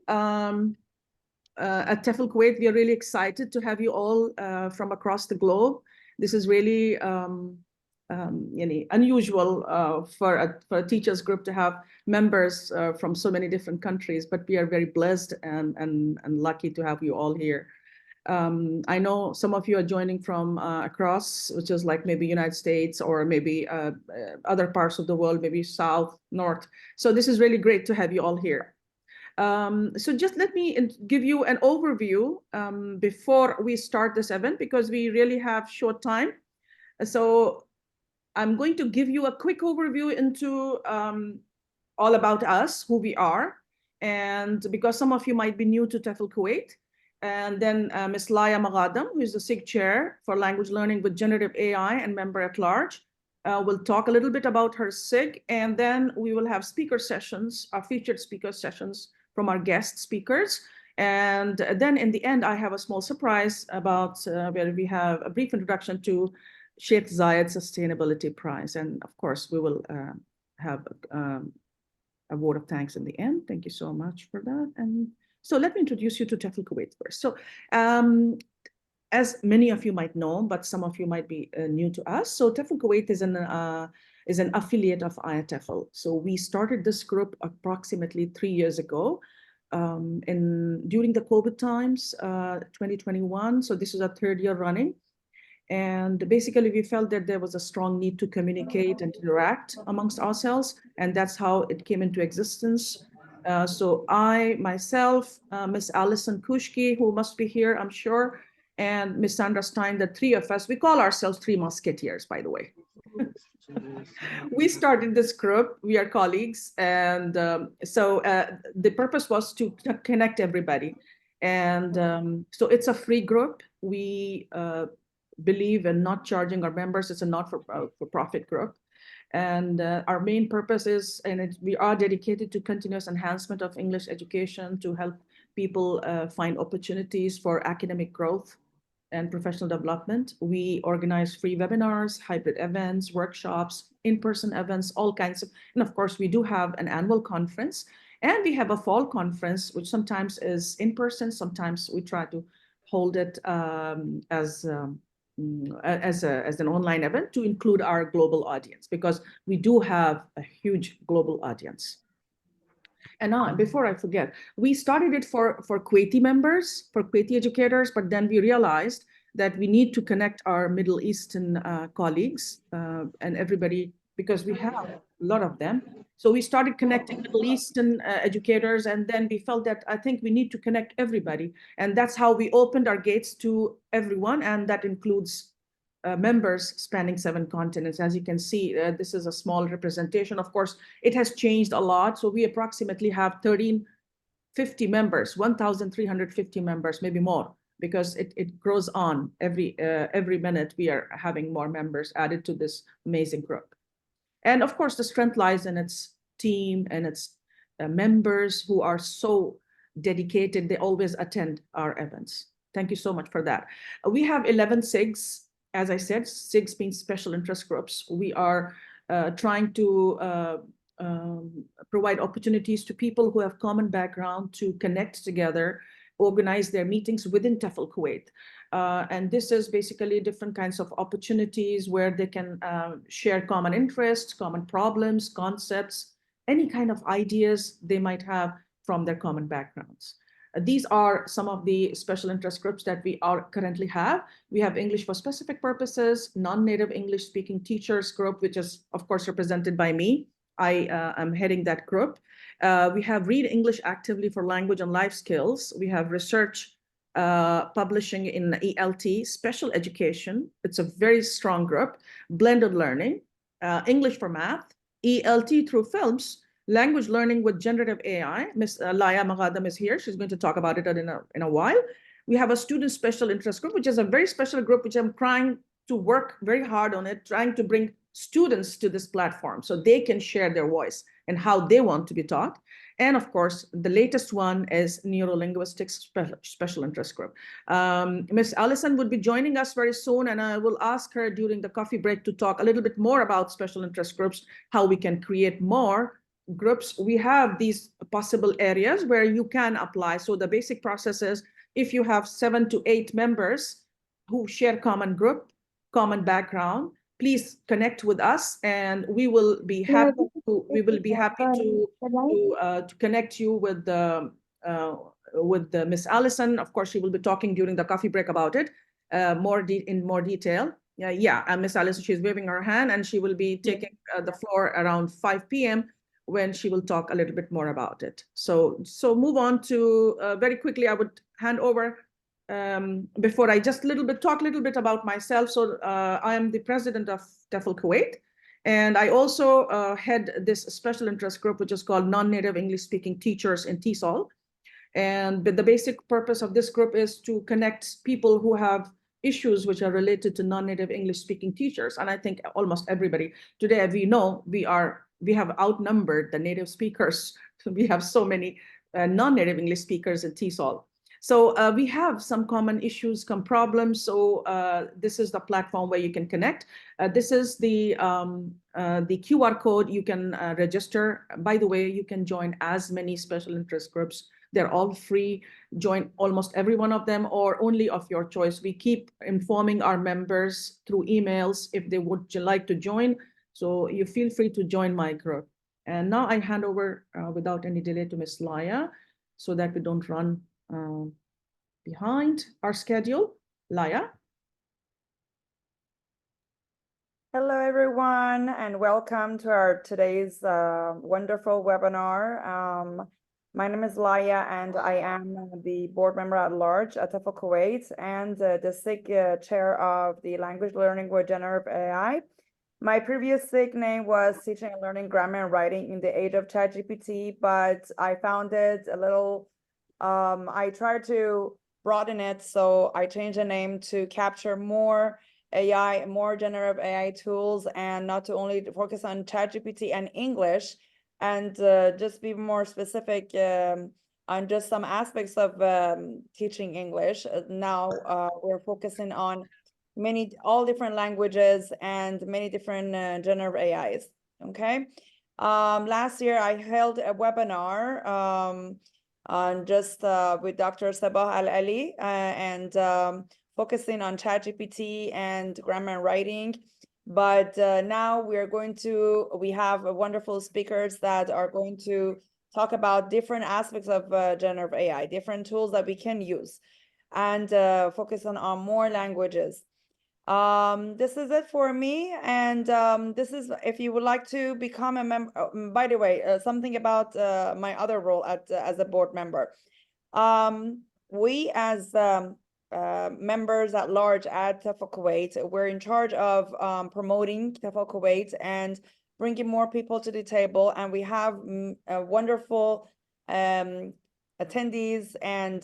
At TEFL Kuwait, we are really excited to have you all from across the globe. This is really unusual for a teachers group to have members from so many different countries, but we are very blessed and lucky to have you all here. I know some of you are joining from across, which is like maybe United States or maybe other parts of the world, maybe south, north. So this is really great to have you all here. So just let me give you an overview before we start this event, because we really have short time. So I'm going to give you a quick overview into all about us, who we are, and because some of you might be new to TEFL Kuwait. And then Ms. Laya Magadam, who is the SIG Chair for Language Learning with Generative AI and member at large, will talk a little bit about her SIG, and then we will have speaker sessions, our featured speaker sessions from our guest speakers. And then in the end, I have a small surprise about where we have a brief introduction to Sheikh Zayed Sustainability Prize. And of course, we will have a vote of thanks in the end. Thank you so much for that. And so let me introduce you to TEFL Kuwait first. So as many of you might know, but some of you might be new to us. So TEFL Kuwait is an affiliate of IATEFL. So we started this group approximately 3 years ago during the COVID times, 2021. So this is our 3rd year running. And basically, we felt that there was a strong need to communicate and interact amongst ourselves. And that's how it came into existence. So I, myself, Miss Alison Kushki, who must be here, I'm sure, and Miss Sandra Stein, the 3 of us, we call ourselves 3 Musketeers, by the way. We started this group, we are colleagues. And so the purpose was to connect everybody. And so it's a free group. We believe in not charging our members. It's a not-for-profit group. And our main purpose is, and we are dedicated to continuous enhancement of English education to help people find opportunities for academic growth and professional development. We organize free webinars, hybrid events, workshops, in-person events, all kinds of, and of course, we do have an annual conference, and we have a fall conference, which sometimes is in person, sometimes we try to hold it as an online event to include our global audience, because we do have a huge global audience. And now, before I forget, we started it for Kuwaiti members, for Kuwaiti educators, but then we realized that we need to connect our Middle Eastern colleagues and everybody, because we have a lot of them. So we started connecting Middle Eastern educators, and then we felt that I think we need to connect everybody. And that's how we opened our gates to everyone, and that includes members spanning 7 continents. As you can see, this is a small representation. Of course, it has changed a lot. So we approximately have 1,350 members, 1,350 members, maybe more, because it grows on every minute. We are having more members added to this amazing group. And of course, the strength lies in its team and its members who are so dedicated. They always attend our events. Thank you so much for that. We have 11 SIGs. As I said, SIGs means special interest groups. We are trying to provide opportunities to people who have common background to connect together, organize their meetings within TEFL Kuwait. And this is basically different kinds of opportunities where they can share common interests, common problems, concepts, any kind of ideas they might have from their common backgrounds. These are some of the special interest groups that we currently have. We have English for Specific Purposes, non-native English speaking teachers group, which is of course represented by me. I am heading that group. We have Read English Actively for Language and Life Skills. We have research publishing in ELT, special education. It's a very strong group. Blended learning, English for Math, ELT through films, language learning with generative AI. Ms. Laya Magadam is here. She's going to talk about it in a while. We have a student special interest group, which is a very special group, which I'm trying to work very hard on it, trying to bring students to this platform so they can share their voice and how they want to be taught. And of course, the latest one is Neurolinguistics Special Interest Group. Ms. Allison would be joining us very soon, and I will ask her during the coffee break to talk a little bit more about special interest groups, how we can create more groups, we have these possible areas where you can apply. So the basic process is, if you have 7 to 8 members who share common group, common background, please connect with us, and we will be happy to connect you with the Miss Allison. Of course, she will be talking during the coffee break about it in more detail. And Miss Allison, she's waving her hand, and she will be taking the floor around 5 p.m. when she will talk a little bit more about it. So move on to very quickly. I would hand over before I just talk a little bit about myself. So I am the president of TEFL Kuwait, and I also head this special interest group, which is called Non-Native English Speaking Teachers in TESOL. And the basic purpose of this group is to connect people who have issues which are related to non-native English speaking teachers. And I think almost everybody today, we know we have outnumbered the native speakers. We have so many non-native English speakers in TESOL. So we have some common issues, some problems. So this is the platform where you can connect. This is the QR code. You can register. By the way, you can join as many special interest groups. They're all free. Join almost every one of them, or only of your choice. We keep informing our members through emails if they would like to join. So you feel free to join my group. And now I hand over without any delay to Ms. Laya, so that we don't run behind our schedule. Laya. Hello, everyone, and welcome to our today's wonderful webinar. My name is Laya, and I am the board member at large at TEFL Kuwait and the SIG chair of the language learning with generative AI. My previous SIG name was Teaching and Learning Grammar and Writing in the Age of ChatGPT, but I found it a little, I tried to broaden it, so I changed the name to capture more AI, more generative AI tools, and not to only focus on ChatGPT and English, and just be more specific on just some aspects of teaching English. Now we're focusing on all different languages and many different generative AIs. Okay. Last year I held a webinar on just with Dr. Sabah Al-Ali and focusing on ChatGPT and grammar and writing. But now we have wonderful speakers that are going to talk about different aspects of generative AI, different tools that we can use, and focus on more languages. This is it for me, and this is if you would like to become a member. By the way, something about my other role as a board member. We as members at large at TEFL Kuwait, we're in charge of promoting TEFL Kuwait and bringing more people to the table, and we have wonderful attendees and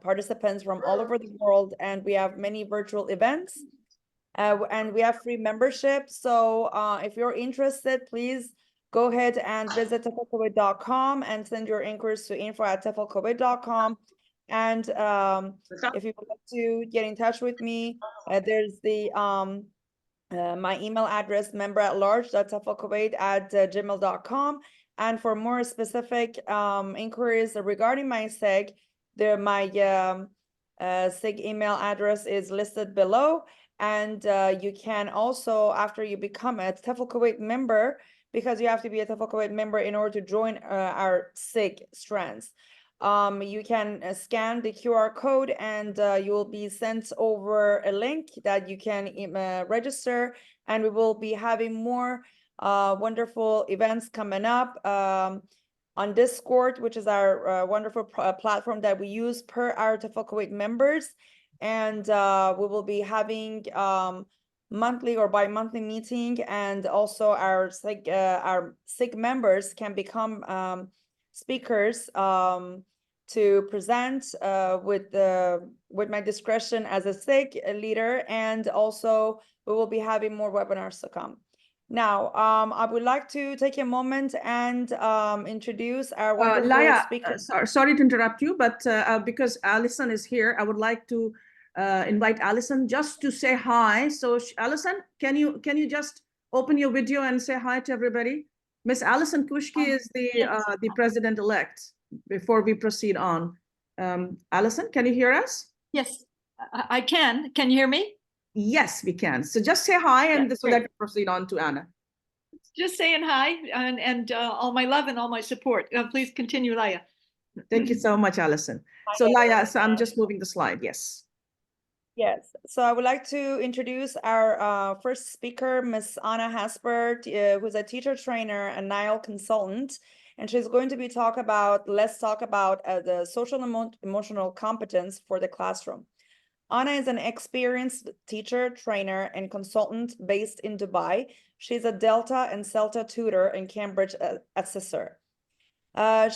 participants from all over the world, and we have many virtual events, and we have free membership. So if you're interested, please go ahead and visit teflkuwait.com and send your inquiries to info@teflkuwait.com. And if you would like to get in touch with me, there's the my email address, member@large.teflkuwait@gmail.com. And for more specific inquiries regarding my SIG, my SIG email address is listed below. And you can also, after you become a TEFL Kuwait member, because you have to be a TEFL Kuwait member in order to join our SIG strands, you can scan the QR code, and you will be sent over a link that you can register, and we will be having more wonderful events coming up on Discord, which is our wonderful platform that we use per our TEFL Kuwait members. And we will be having monthly or bi-monthly meeting, and also our SIG members can become speakers to present with my discretion as a SIG leader, and also we will be having more webinars to come. Now, I would like to take a moment and introduce our wonderful Laya, speaker. sorry to interrupt you, but because Alison is here, I would like to invite Alison just to say hi. So Alison, can you just open your video and say hi to everybody? Miss Alison Kushki is the president-elect. Before we proceed on, Alison, can you hear us? Yes, I can. Can you hear me? Yes, we can. So just say hi, and so that we great. proceed on to Anna. Just saying hi and all my love and all my support. Please continue, Laya. Thank you so much, Alison. So Laya, so I'm just moving the slide. Yes. Yes, so I would like to introduce our first speaker, Miss Anna Hasper, who's a teacher trainer and Nile consultant, and she's going to be let's talk about the social and emotional competence for the classroom. Anna is an experienced teacher, trainer, and consultant based in Dubai. She's a Delta and CELTA tutor and Cambridge assessor.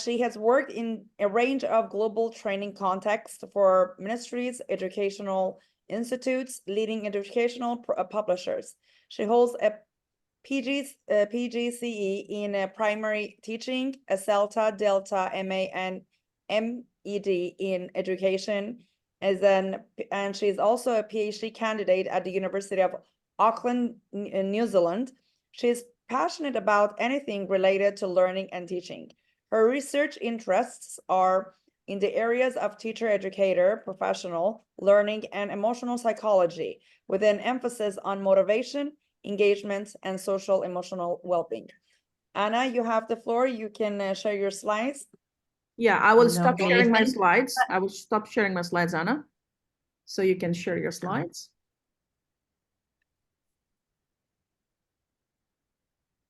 She has worked in a range of global training contexts for ministries, educational institutes, leading educational publishers. She holds a PGCE in primary teaching, a CELTA, Delta, MA, and MED in education, and she's also a PhD candidate at the University of Auckland, New Zealand. She's passionate about anything related to learning and teaching. Her research interests are in the areas of teacher educator, professional, learning, and emotional psychology, with an emphasis on motivation, engagement, and social emotional well-being. Anna, you have the floor. You can share your slides. Yeah, I will stop sharing my slides. I will stop sharing my slides, Anna, so you can share your slides.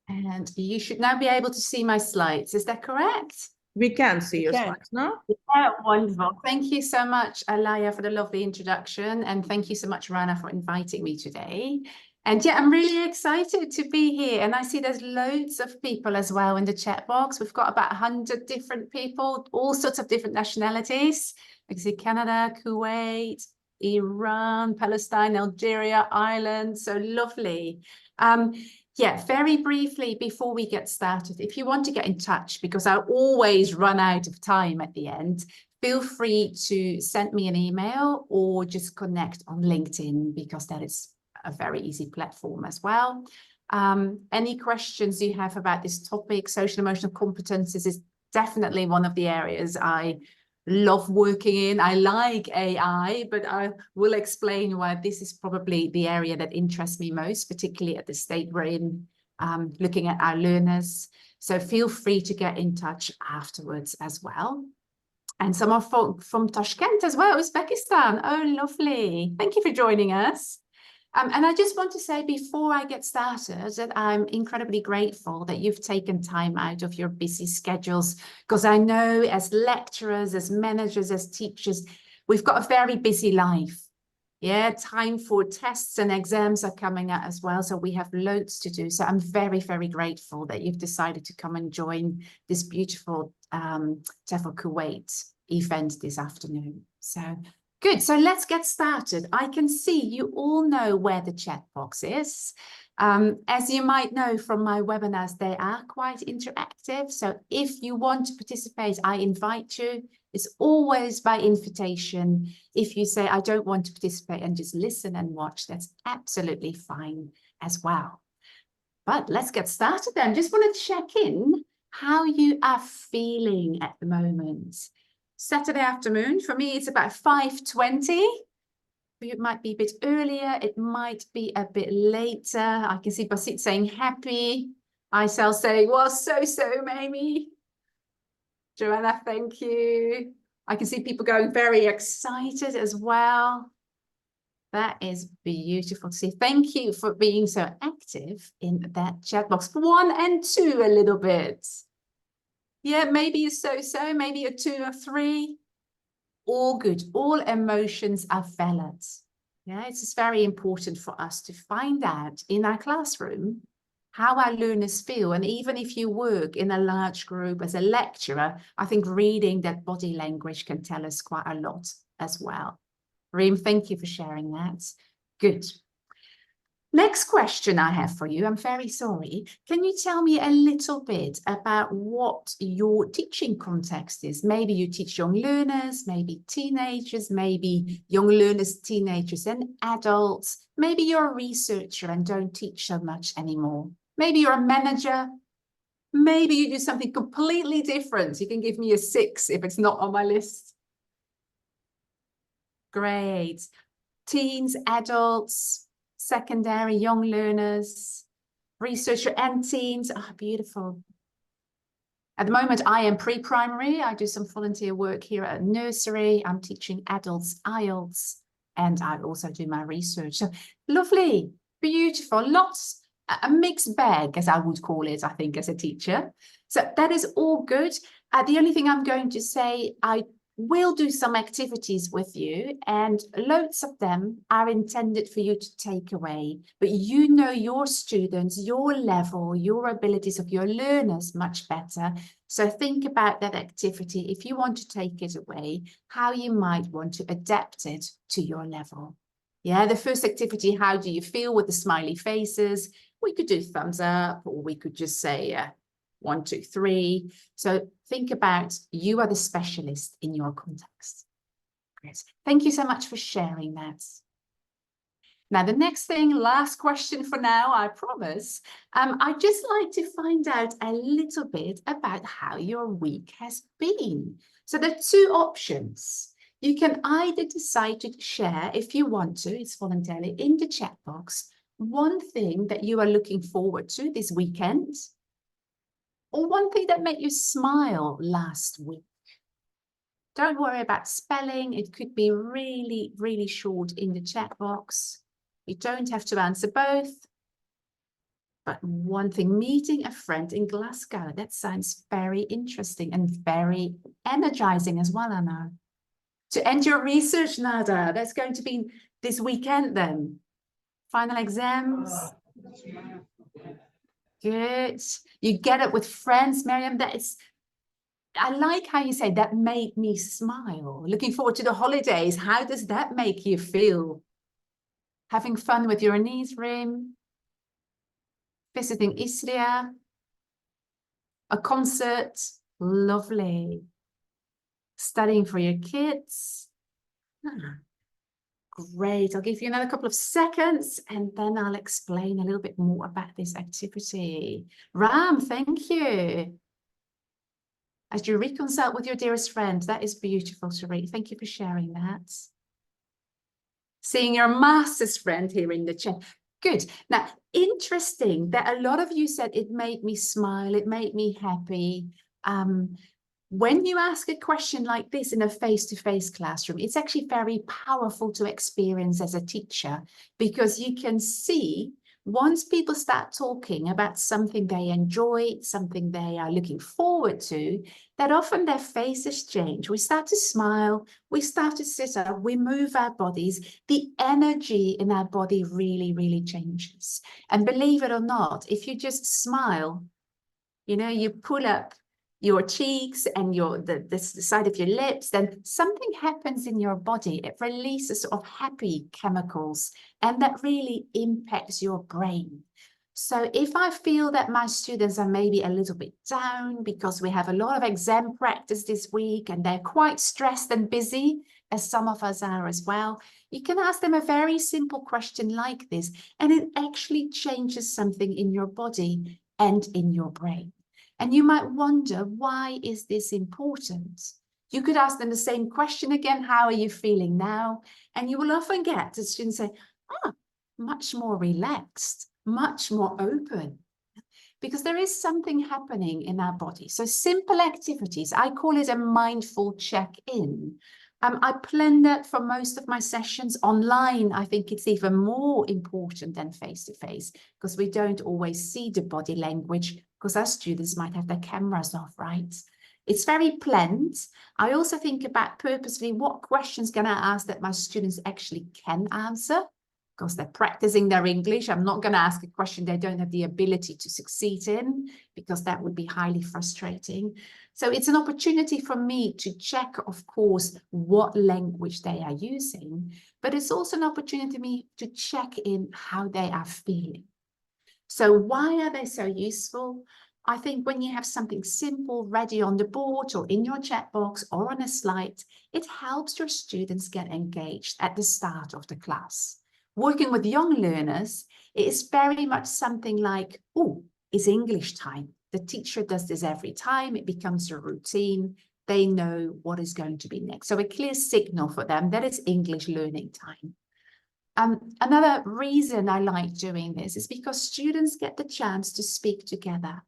And you should now be able to see my slides. Is that correct? We can see your slides now. Yeah, wonderful. Thank you so much, Alaya, for the lovely introduction. And thank you so much, Rana, for inviting me today. And yeah, I'm really excited to be here. And I see there's loads of people as well in the chat box. We've got about 100 different people, all sorts of different nationalities. I can see Canada, Kuwait, Iran, Palestine, Algeria, Ireland. So lovely. Yeah, very briefly before we get started, if you want to get in touch, because I always run out of time at the end, feel free to send me an email or just connect on LinkedIn, because that is a very easy platform as well. Any questions you have about this topic, social emotional competences is definitely one of the areas I love working in. I like AI, but I will explain why this is probably the area that interests me most, particularly at the state we're in, looking at our learners. So feel free to get in touch afterwards as well. And some are from Tashkent as well, Uzbekistan. Oh, lovely. Thank you for joining us. And I just want to say before I get started that I'm incredibly grateful that you've taken time out of your busy schedules, because I know as lecturers, as managers, as teachers, we've got a very busy life. Yeah, time for tests and exams are coming out as well. So we have loads to do. So I'm very, very grateful that you've decided to come and join this beautiful TEFL Kuwait event this afternoon. So good, so let's get started. I can see you all know where the chat box is. As you might know from my webinars, they are quite interactive. So if you want to participate, I invite you. It's always by invitation. If you say, I don't want to participate and just listen and watch, that's absolutely fine as well. But let's get started then. Just want to check in how you are feeling at the moment. Saturday afternoon, for me, it's about 5:20. It might be a bit earlier, it might be a bit later. I can see Basit saying happy. Aisel saying, well, so, Mamie. Joanna, thank you. I can see people going very excited as well. That is beautiful to see. Thank you for being so active in that chat box. 1 and 2 a little bit. Yeah, maybe a so, maybe a 2 or 3. All good. All emotions are valid. Yeah, it's just very important for us to find out in our classroom how our learners feel. And even if you work in a large group as a lecturer, I think reading that body language can tell us quite a lot as well. Reem, thank you for sharing that. Good. Next question I have for you, I'm very sorry. Can you tell me a little bit about what your teaching context is? Maybe you teach young learners, maybe teenagers, maybe young learners, teenagers and adults. Maybe you're a researcher and don't teach so much anymore. Maybe you're a manager. Maybe you do something completely different. You can give me a 6 if it's not on my list. Great. Teens, adults, secondary, young learners, researcher and teens. Ah, beautiful. At the moment, I am pre-primary. I do some volunteer work here at a nursery. I'm teaching adults IELTS, and I also do my research. So lovely, beautiful, lots, a mixed bag, as I would call it, I think, as a teacher. So that is all good. The only thing I'm going to say, I will do some activities with you, and loads of them are intended for you to take away. But you know your students, your level, your abilities of your learners much better. So think about that activity. If you want to take it away, how you might want to adapt it to your level. Yeah, the first activity, how do you feel, with the smiley faces? We could do thumbs up, or we could just say 1, 2, 3. So think about, you are the specialist in your context. Great. Thank you so much for sharing that. Now, the next thing, last question for now, I promise. I'd just like to find out a little bit about how your week has been. So there are 2 options. You can either decide to share, if you want to, it's voluntarily, in the chat box, one thing that you are looking forward to this weekend, or one thing that made you smile last week. Don't worry about spelling. It could be really, really short in the chat box. You don't have to answer both. But one thing, meeting a friend in Glasgow, that sounds very interesting and very energizing as well, I know. To end your research, Nada, that's going to be this weekend then. Final exams. Good. You get it with friends, Miriam. That is, I like how you say that made me smile. Looking forward to the holidays. How does that make you feel? Having fun with your niece, Rim? Visiting Istria? A concert? Lovely. Studying for your kids? Great. I'll give you another couple of seconds, and then I'll explain a little bit more about this activity. Ram, thank you. As you reconcile with your dearest friend, that is beautiful to read. Thank you for sharing that. Seeing your master's friend here in the chat. Good. Now, interesting that a lot of you said it made me smile, it made me happy. When you ask a question like this in a face-to-face classroom, it's actually very powerful to experience as a teacher, because you can see, once people start talking about something they enjoy, something they are looking forward to, that often their faces change. We start to smile, we start to sit up, we move our bodies. The energy in our body really, really changes. And believe it or not, if you just smile, you know, you pull up your cheeks and the side of your lips, then something happens in your body. It releases sort of happy chemicals, and that really impacts your brain. So if I feel that my students are maybe a little bit down because we have a lot of exam practice this week and they're quite stressed and busy, as some of us are as well, you can ask them a very simple question like this, and it actually changes something in your body and in your brain. And you might wonder, why is this important? You could ask them the same question again, how are you feeling now? And you will often get the students say, much more relaxed, much more open. Because there is something happening in our body. So simple activities, I call it a mindful check-in. I plan that for most of my sessions online. I think it's even more important than face-to-face, because we don't always see the body language, because our students might have their cameras off, right? It's very planned. I also think about purposely, what questions can I ask that my students actually can answer? Because they're practicing their English. I'm not going to ask a question they don't have the ability to succeed in, because that would be highly frustrating. So it's an opportunity for me to check, of course, what language they are using, but it's also an opportunity for me to check in how they are feeling. So why are they so useful? I think when you have something simple ready on the board or in your chat box or on a slide, it helps your students get engaged at the start of the class. Working with young learners, it is very much something like, oh, it's English time. The teacher does this every time. It becomes a routine. They know what is going to be next. So a clear signal for them that it's English learning time. Another reason I like doing this is because students get the chance to speak together.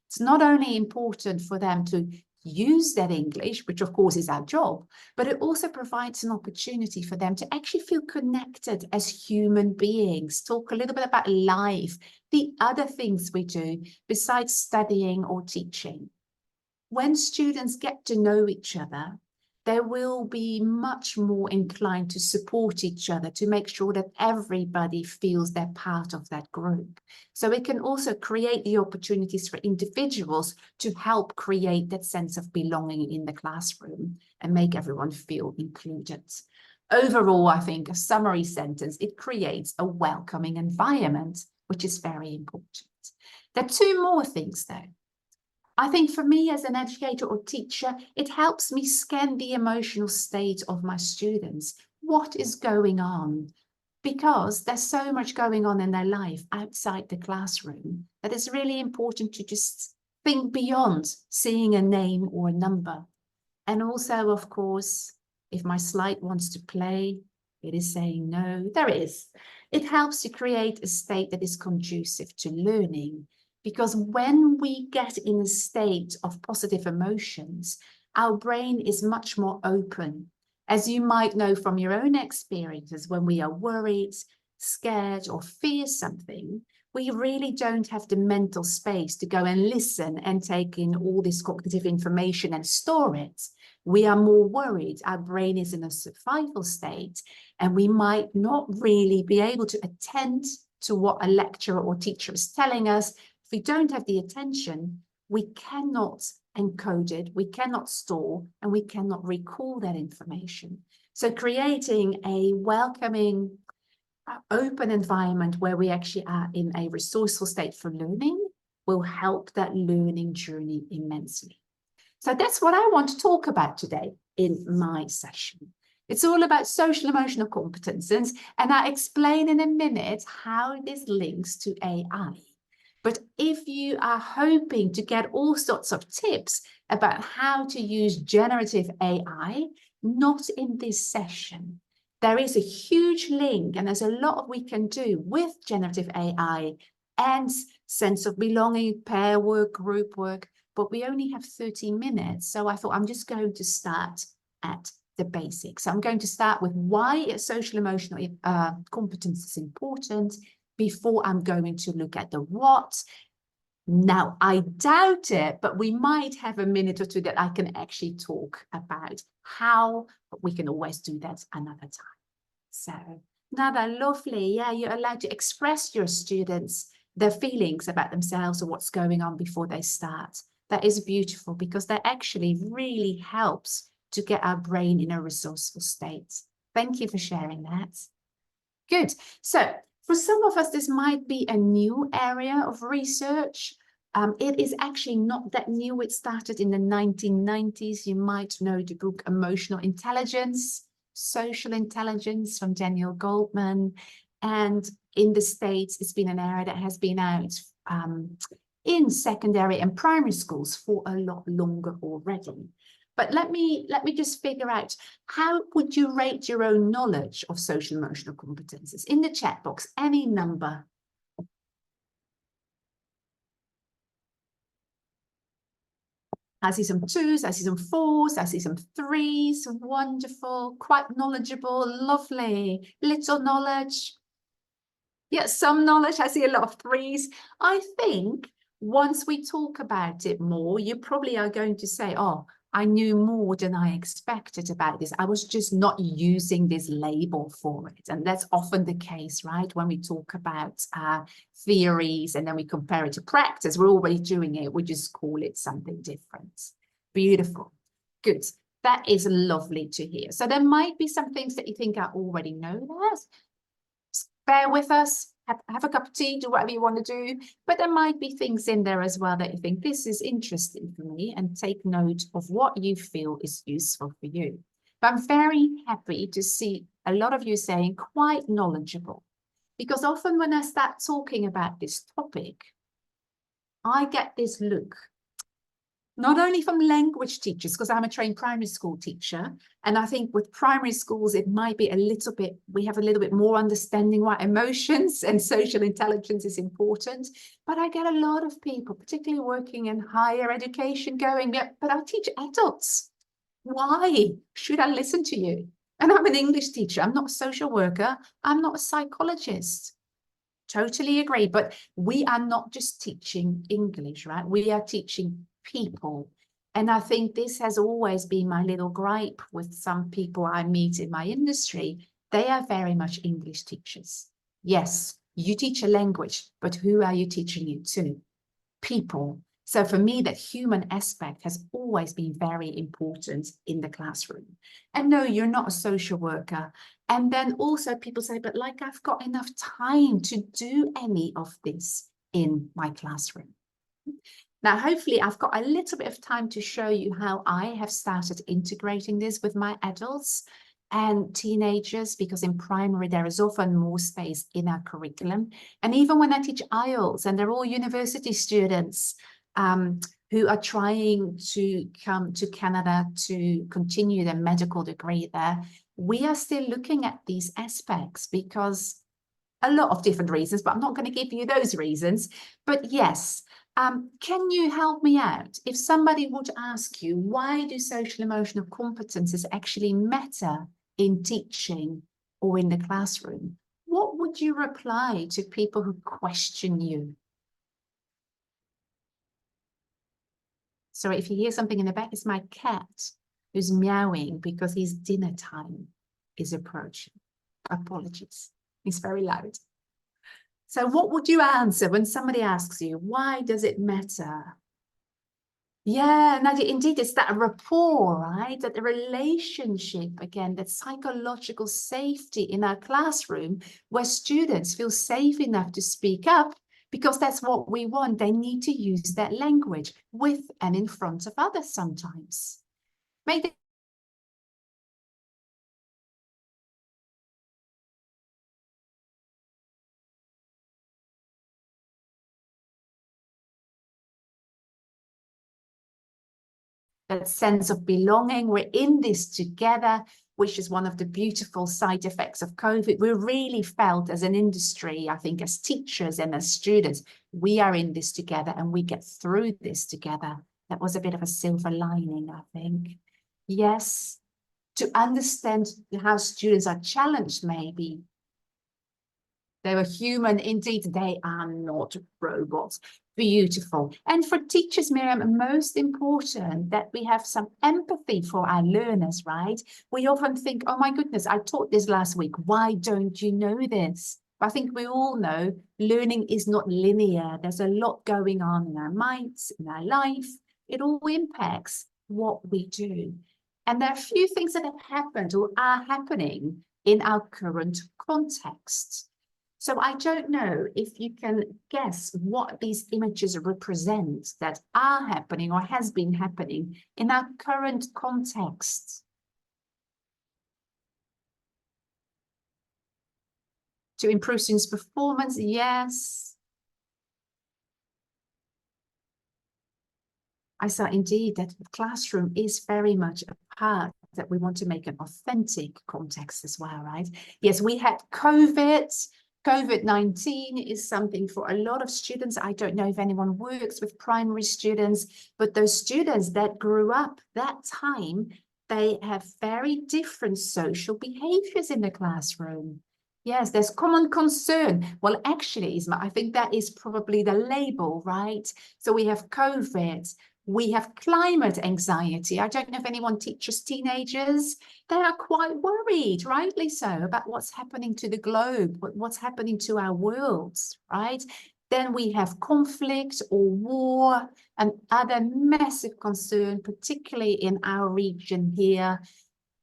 It's not only important for them to use that English, which of course is our job, but it also provides an opportunity for them to actually feel connected as human beings, talk a little bit about life, the other things we do besides studying or teaching. When students get to know each other, they will be much more inclined to support each other, to make sure that everybody feels they're part of that group. So it can also create the opportunities for individuals to help create that sense of belonging in the classroom and make everyone feel included. Overall, I think a summary sentence, it creates a welcoming environment, which is very important. There are two more things though. I think for me as an educator or teacher, it helps me scan the emotional state of my students. What is going on? Because there's so much going on in their life outside the classroom that it's really important to just think beyond seeing a name or a number. And also, of course, if my slide wants to play, it is saying no, there it is. It helps to create a state that is conducive to learning. Because when we get in a state of positive emotions, our brain is much more open. As you might know from your own experiences, when we are worried, scared, or fear something, we really don't have the mental space to go and listen and take in all this cognitive information and store it. We are more worried. Our brain is in a survival state, and we might not really be able to attend to what a lecturer or teacher is telling us. If we don't have the attention, we cannot encode it, we cannot store, and we cannot recall that information. So creating a welcoming, open environment where we actually are in a resourceful state for learning will help that learning journey immensely. So that's what I want to talk about today in my session. It's all about social emotional competences, and I'll explain in a minute how this links to AI. But if you are hoping to get all sorts of tips about how to use generative AI, not in this session. There is a huge link and there's a lot we can do with generative AI and sense of belonging, pair work, group work, but we only have 30 minutes. So I thought I'm just going to start at the basics. So I'm going to start with why social emotional competence is important, before I'm going to look at the what. Now, I doubt it, but we might have a minute or two that I can actually talk about how, but we can always do that another time. So, another lovely, yeah, you're allowed to express your students their feelings about themselves or what's going on before they start. That is beautiful because that actually really helps to get our brain in a resourceful state. Thank you for sharing that. Good. So, for some of us, this might be a new area of research. It is actually not that new. It started in the 1990s. You might know the book Emotional Intelligence, Social Intelligence from Daniel Goldman. And in the States, it's been an area that has been out in secondary and primary schools for a lot longer already. But let me just figure out, how would you rate your own knowledge of social emotional competences? In the chat box, any number. I see some 2s, I see some 4s, I see some 3s. Wonderful, quite knowledgeable, lovely. Little knowledge. Yeah, some knowledge. I see a lot of 3s. I think once we talk about it more, you probably are going to say, oh, I knew more than I expected about this. I was just not using this label for it. And that's often the case, right? When we talk about theories and then we compare it to practice, we're already doing it. We just call it something different. Beautiful. Good. That is lovely to hear. So there might be some things that you think I already know that. Bear with us. Have a cup of tea, do whatever you want to do. But there might be things in there as well that you think this is interesting for me, and take note of what you feel is useful for you. But I'm very happy to see a lot of you saying quite knowledgeable, because often when I start talking about this topic, I get this look, not only from language teachers, because I'm a trained primary school teacher, and I think with primary schools, it might be a little bit, we have a little bit more understanding why emotions and social intelligence is important. But I get a lot of people, particularly working in higher education, going, yeah, but I teach adults. Why should I listen to you? And I'm an English teacher. I'm not a social worker. I'm not a psychologist. Totally agree. But we are not just teaching English, right? We are teaching people. And I think this has always been my little gripe with some people I meet in my industry. They are very much English teachers. Yes, you teach a language, but who are you teaching it to? People. So for me, that human aspect has always been very important in the classroom. And no, you're not a social worker. And then also people say, but like I've got enough time to do any of this in my classroom. Now, hopefully I've got a little bit of time to show you how I have started integrating this with my adults and teenagers, because in primary there is often more space in our curriculum. And even when I teach IELTS, and they're all university students who are trying to come to Canada to continue their medical degree there, we are still looking at these aspects because a lot of different reasons, but I'm not going to give you those reasons. But yes, can you help me out? If somebody would ask you, why do social emotional competences actually matter in teaching or in the classroom? What would you reply to people who question you? Sorry, if you hear something in the back, it's my cat who's meowing because his dinner time is approaching. Apologies, it's very loud. So what would you answer when somebody asks you, why does it matter? Yeah, Nadia, indeed, it's that rapport, right? That the relationship, again, that psychological safety in our classroom where students feel safe enough to speak up, because that's what we want. They need to use that language with and in front of others sometimes. Maybe that sense of belonging, we're in this together, which is one of the beautiful side effects of COVID. We really felt as an industry, I think as teachers and as students, we are in this together and we get through this together. That was a bit of a silver lining, I think. Yes, to understand how students are challenged, maybe. They were human, indeed, they are not robots. Beautiful. And for teachers, Miriam, most important that we have some empathy for our learners, right? We often think, oh my goodness, I taught this last week. Why don't you know this? But I think we all know learning is not linear. There's a lot going on in our minds, in our life. It all impacts what we do. And there are a few things that have happened or are happening in our current context. So I don't know if you can guess what these images represent that are happening or has been happening in our current context. To improve students' performance, yes. I saw indeed that the classroom is very much a part that we want to make an authentic context as well, right? Yes, we had COVID-19 is something for a lot of students. I don't know if anyone works with primary students, but those students that grew up that time, they have very different social behaviors in the classroom. Yes, there's common concern. Well, actually, Isma, I think that is probably the label, right? So we have COVID, we have climate anxiety. I don't know if anyone teaches teenagers. They are quite worried, rightly so, about what's happening to the globe, what's happening to our worlds, right? Then we have conflict or war and other massive concern, particularly in our region here.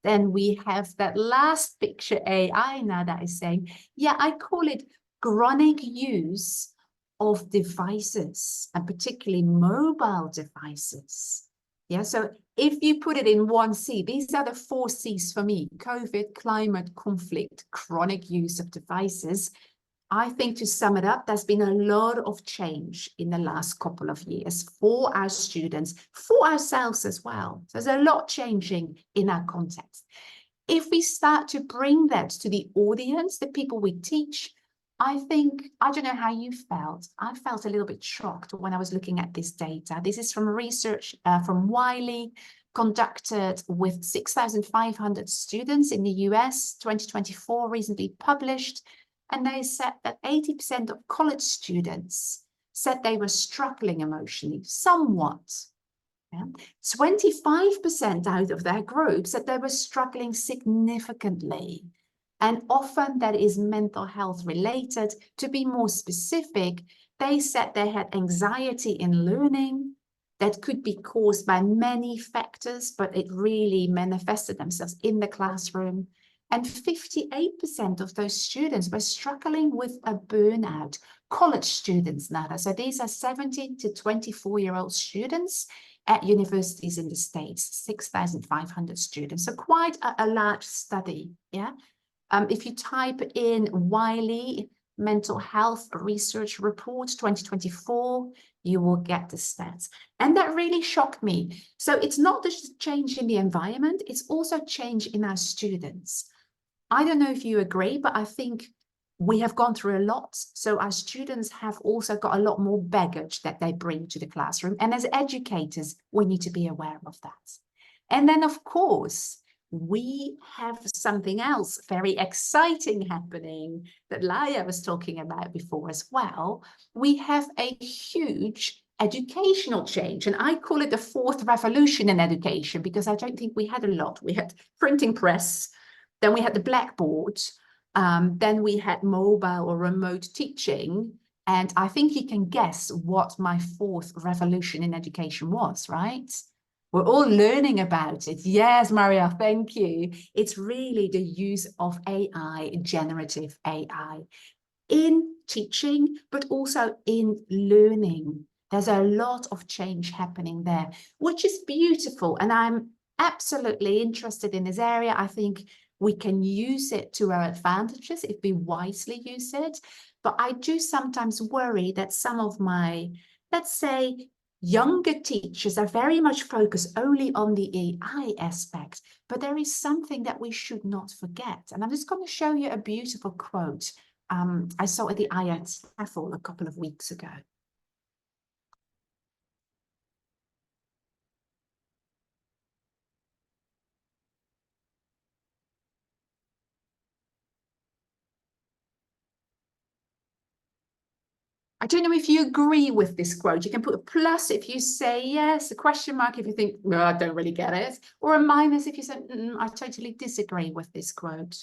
Then we have that last picture AI now that is saying, yeah, I call it chronic use of devices, and particularly mobile devices. Yeah, so if you put it in one C, these are the 4 C's for me: COVID, climate, conflict, chronic use of devices. I think to sum it up, there's been a lot of change in the last couple of years for our students, for ourselves as well. There's a lot changing in our context. If we start to bring that to the audience, the people we teach, I think, I don't know how you felt. I felt a little bit shocked when I was looking at this data. This is from research from Wiley, conducted with 6,500 students in the US, 2024, recently published. And they said that 80% of college students said they were struggling emotionally, somewhat. 25% out of their group said they were struggling significantly. And often that is mental health related. To be more specific, they said they had anxiety in learning that could be caused by many factors, but it really manifested themselves in the classroom. And 58% of those students were struggling with a burnout. College students now. So these are 17 to 24-year-old students at universities in the States, 6,500 students. So quite a large study, yeah? If you type in Wiley Mental Health Research Report 2024, you will get the stats. And that really shocked me. So it's not just change in the environment, it's also change in our students. I don't know if you agree, but I think we have gone through a lot. So our students have also got a lot more baggage that they bring to the classroom. And as educators, we need to be aware of that. And then, of course, we have something else very exciting happening that Laia was talking about before as well. We have a huge educational change, and I call it the fourth revolution in education, because I don't think we had a lot. We had printing press, then we had the blackboard, then we had mobile or remote teaching, and I think you can guess what my fourth revolution in education was, right? We're all learning about it. Yes, Maria, thank you. It's really the use of AI, generative AI, in teaching, but also in learning. There's a lot of change happening there, which is beautiful. And I'm absolutely interested in this area. I think we can use it to our advantages if we wisely use it. But I do sometimes worry that some of my, let's say, younger teachers are very much focused only on the AI aspect, but there is something that we should not forget. And I'm just going to show you a beautiful quote I saw at the TEFL a couple of weeks ago. I don't know if you agree with this quote. You can put a plus if you say yes, a question mark if you think, no, I don't really get it, or a minus if you say, I totally disagree with this quote.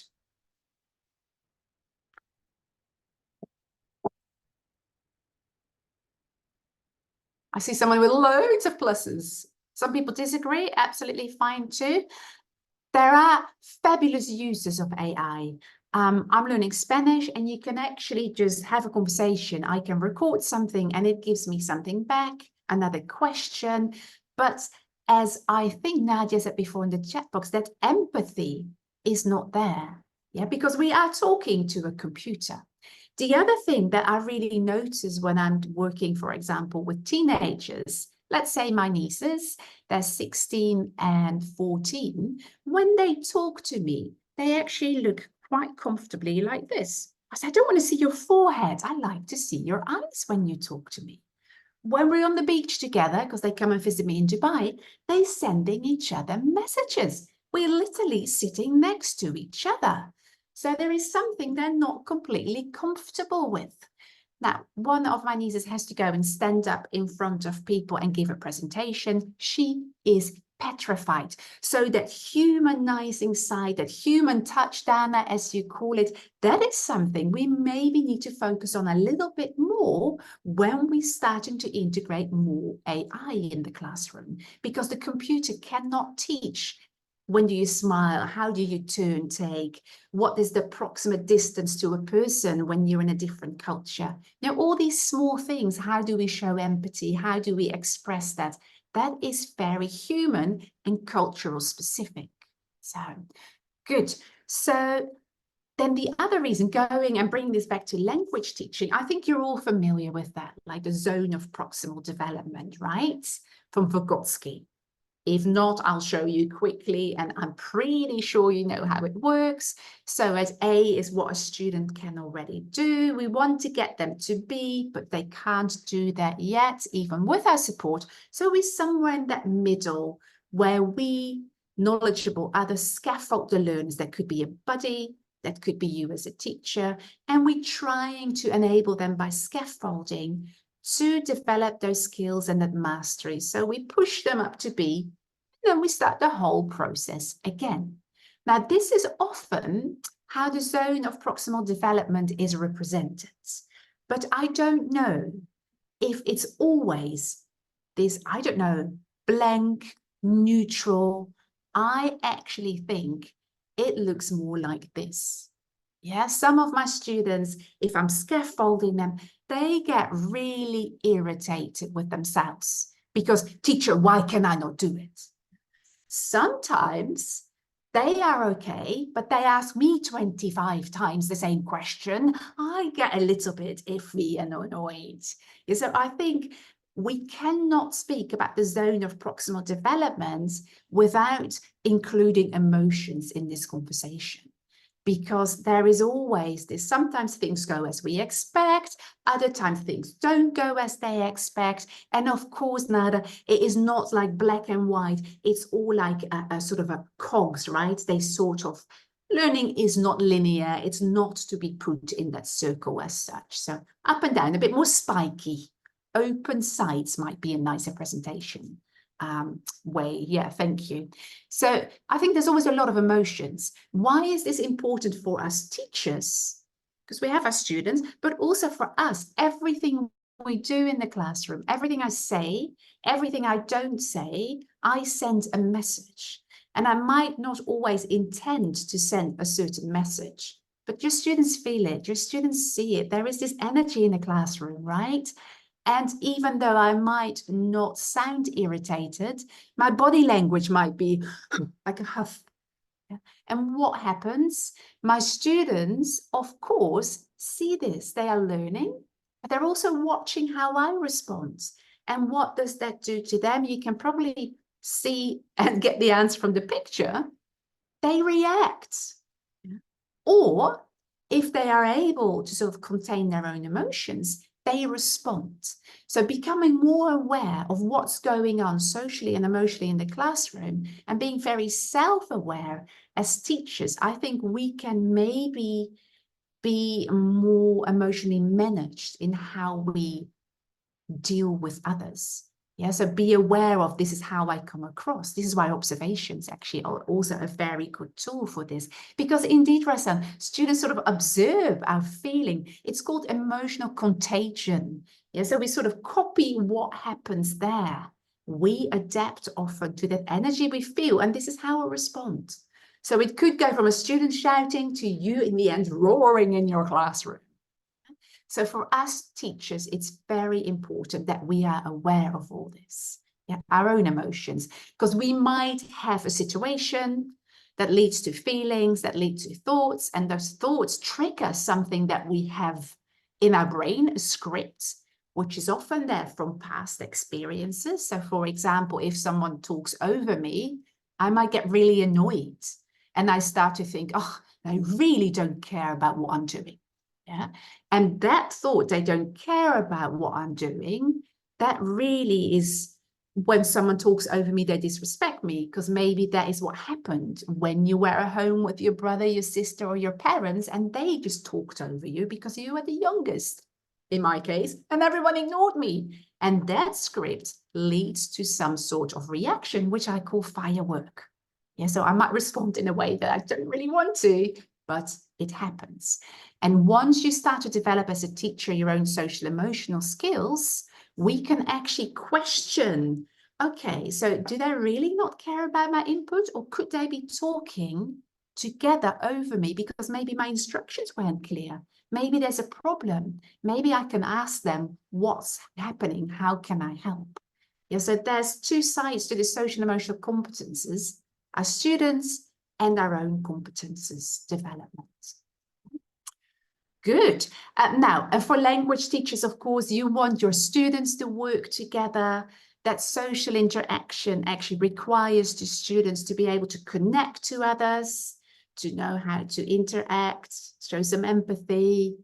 I see someone with loads of pluses. Some people disagree, absolutely fine too. There are fabulous uses of AI. I'm learning Spanish, and you can actually just have a conversation. I can record something and it gives me something back, another question. But as I think Nadia said before in the chat box, that empathy is not there, yeah, because we are talking to a computer. The other thing that I really notice when I'm working, for example, with teenagers, let's say my nieces, they're 16 and 14, when they talk to me, they actually look quite comfortably like this. I say, I don't want to see your forehead. I like to see your eyes when you talk to me. When we're on the beach together, because they come and visit me in Dubai, they're sending each other messages. We're literally sitting next to each other. So there is something they're not completely comfortable with. Now, one of my nieces has to go and stand up in front of people and give a presentation. She is petrified. So that humanizing side, that human touch, Dana, as you call it, that is something we maybe need to focus on a little bit more when we're starting to integrate more AI in the classroom, because the computer cannot teach. When do you smile? How do you turn take? What is the approximate distance to a person when you're in a different culture? Now, all these small things, how do we show empathy? How do we express that? That is very human and cultural specific. So, good. So then the other reason, going and bringing this back to language teaching, I think you're all familiar with that, like the zone of proximal development, right? From Vygotsky. If not, I'll show you quickly, and I'm pretty sure you know how it works. So as A is what a student can already do. We want to get them to B, but they can't do that yet, even with our support. So we're somewhere in that middle where we, knowledgeable, other scaffold the learners. That could be a buddy, that could be you as a teacher, and we're trying to enable them by scaffolding to develop those skills and that mastery. So we push them up to B, and then we start the whole process again. Now, this is often how the zone of proximal development is represented. But I don't know if it's always this, I don't know, blank, neutral. I actually think it looks more like this. Yeah, some of my students, if I'm scaffolding them, they get really irritated with themselves because, teacher, why can I not do it? Sometimes they are okay, but they ask me 25 times the same question. I get a little bit iffy and annoyed. So I think we cannot speak about the zone of proximal development without including emotions in this conversation. Because there is always this, sometimes things go as we expect, other times things don't go as they expect. And of course, Nada, it is not like black and white. It's all like a sort of a cogs, right? They sort of, learning is not linear. It's not to be put in that circle as such. So up and down, a bit more spiky. Open sides might be a nicer presentation. Way. Yeah, thank you. So I think there's always a lot of emotions. Why is this important for us teachers? Because we have our students, but also for us, everything we do in the classroom, everything I say, everything I don't say, I send a message. And I might not always intend to send a certain message, but your students feel it, your students see it. There is this energy in the classroom, right? And even though I might not sound irritated, my body language might be like a huff. And what happens? My students, of course, see this. They are learning, but they're also watching how I respond. And what does that do to them? You can probably see and get the answer from the picture. They react. Or if they are able to sort of contain their own emotions, they respond. So becoming more aware of what's going on socially and emotionally in the classroom and being very self-aware as teachers, I think we can maybe be more emotionally managed in how we deal with others. Yeah, so be aware of, this is how I come across. This is why observations actually are also a very good tool for this. Because indeed, Rasan, students sort of observe our feeling. It's called emotional contagion. Yeah, so we sort of copy what happens there. We adapt often to that energy we feel, and this is how we respond. So it could go from a student shouting to you in the end roaring in your classroom. So for us teachers, it's very important that we are aware of all this, yeah, our own emotions, because we might have a situation that leads to feelings, that lead to thoughts, and those thoughts trigger something that we have in our brain, a script, which is often there from past experiences. So for example, if someone talks over me, I might get really annoyed and I start to think, oh, they really don't care about what I'm doing. Yeah. And that thought, they don't care about what I'm doing, that really is when someone talks over me, they disrespect me, because maybe that is what happened when you were at home with your brother, your sister, or your parents, and they just talked over you because you were the youngest, in my case, and everyone ignored me. And that script leads to some sort of reaction, which I call firework. Yeah, so I might respond in a way that I don't really want to, but it happens. And once you start to develop as a teacher your own social emotional skills, we can actually question, okay, so do they really not care about my input, or could they be talking together over me because maybe my instructions weren't clear? Maybe there's a problem. Maybe I can ask them what's happening. How can I help? Yeah, so there's two sides to the social emotional competences, our students and our own competences development. Good. Now, for language teachers, of course, you want your students to work together. That social interaction actually requires the students to be able to connect to others, to know how to interact, show some empathy,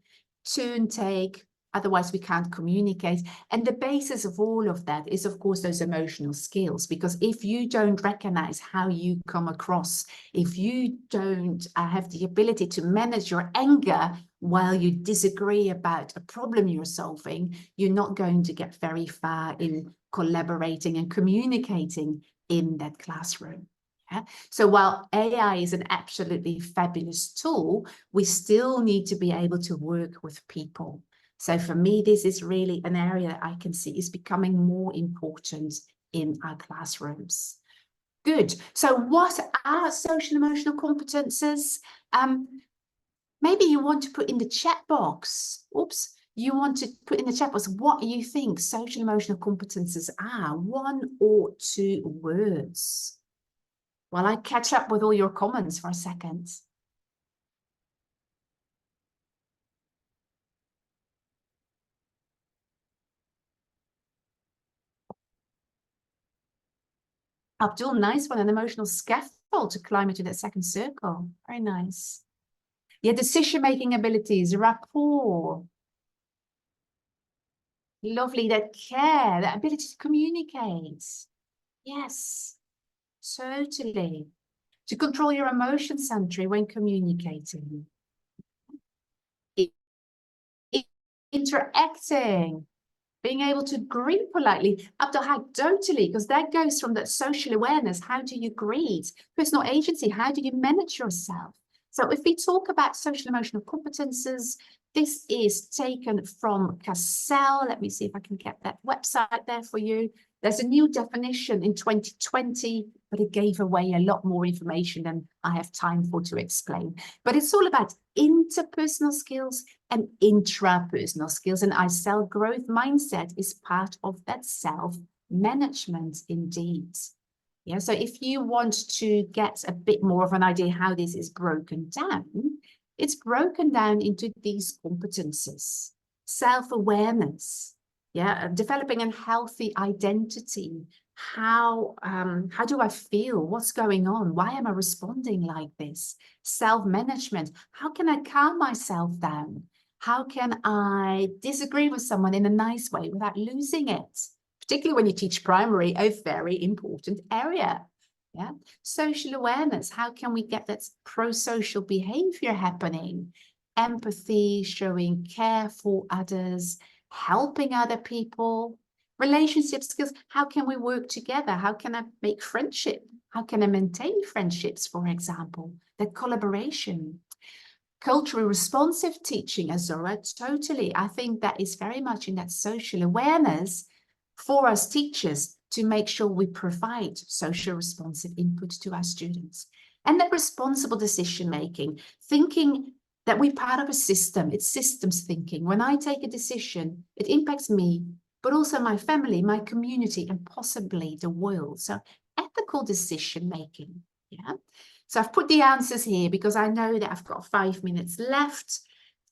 turn take. Otherwise, we can't communicate. And the basis of all of that is, of course, those emotional skills. Because if you don't recognize how you come across, if you don't have the ability to manage your anger while you disagree about a problem you're solving, you're not going to get very far in collaborating and communicating in that classroom. Yeah? So while AI is an absolutely fabulous tool, we still need to be able to work with people. So for me, this is really an area that I can see is becoming more important in our classrooms. Good. So what are social emotional competences? Maybe you want to put in the chat box. Oops. You want to put in the chat box what you think social emotional competences are. 1 or 2 words. While I catch up with all your comments for a second. Abdul, nice one, an emotional scaffold to climb into that second circle. Very nice. Yeah, decision-making abilities, rapport. Lovely, that care, that ability to communicate. Yes, totally. To control your emotions, Sandri, when communicating. Interacting. Being able to greet politely, Abdul, totally, because that goes from that social awareness. How do you greet? Personal agency, how do you manage yourself? So if we talk about social emotional competences, this is taken from Cassell. Let me see if I can get that website there for you. There's a new definition in 2020, but it gave away a lot more information than I have time for to explain. But it's all about interpersonal skills and intrapersonal skills. And our self-growth mindset is part of that self-management indeed. Yeah, so if you want to get a bit more of an idea how this is broken down, it's broken down into these competences. Self-awareness, yeah, developing a healthy identity. How do I feel? What's going on? Why am I responding like this? Self-management. How can I calm myself down? How can I disagree with someone in a nice way without losing it? Particularly when you teach primary, a very important area. Yeah. Social awareness. How can we get that pro-social behavior happening? Empathy, showing care for others, helping other people. Relationship skills. How can we work together? How can I make friendship? How can I maintain friendships, for example? That collaboration. Culturally responsive teaching, Azura, totally. I think that is very much in that social awareness for us teachers to make sure we provide social responsive input to our students. And that responsible decision making, thinking that we're part of a system. It's systems thinking. When I take a decision, it impacts me, but also my family, my community, and possibly the world. So ethical decision making. Yeah. So I've put the answers here because I know that I've got 5 minutes left.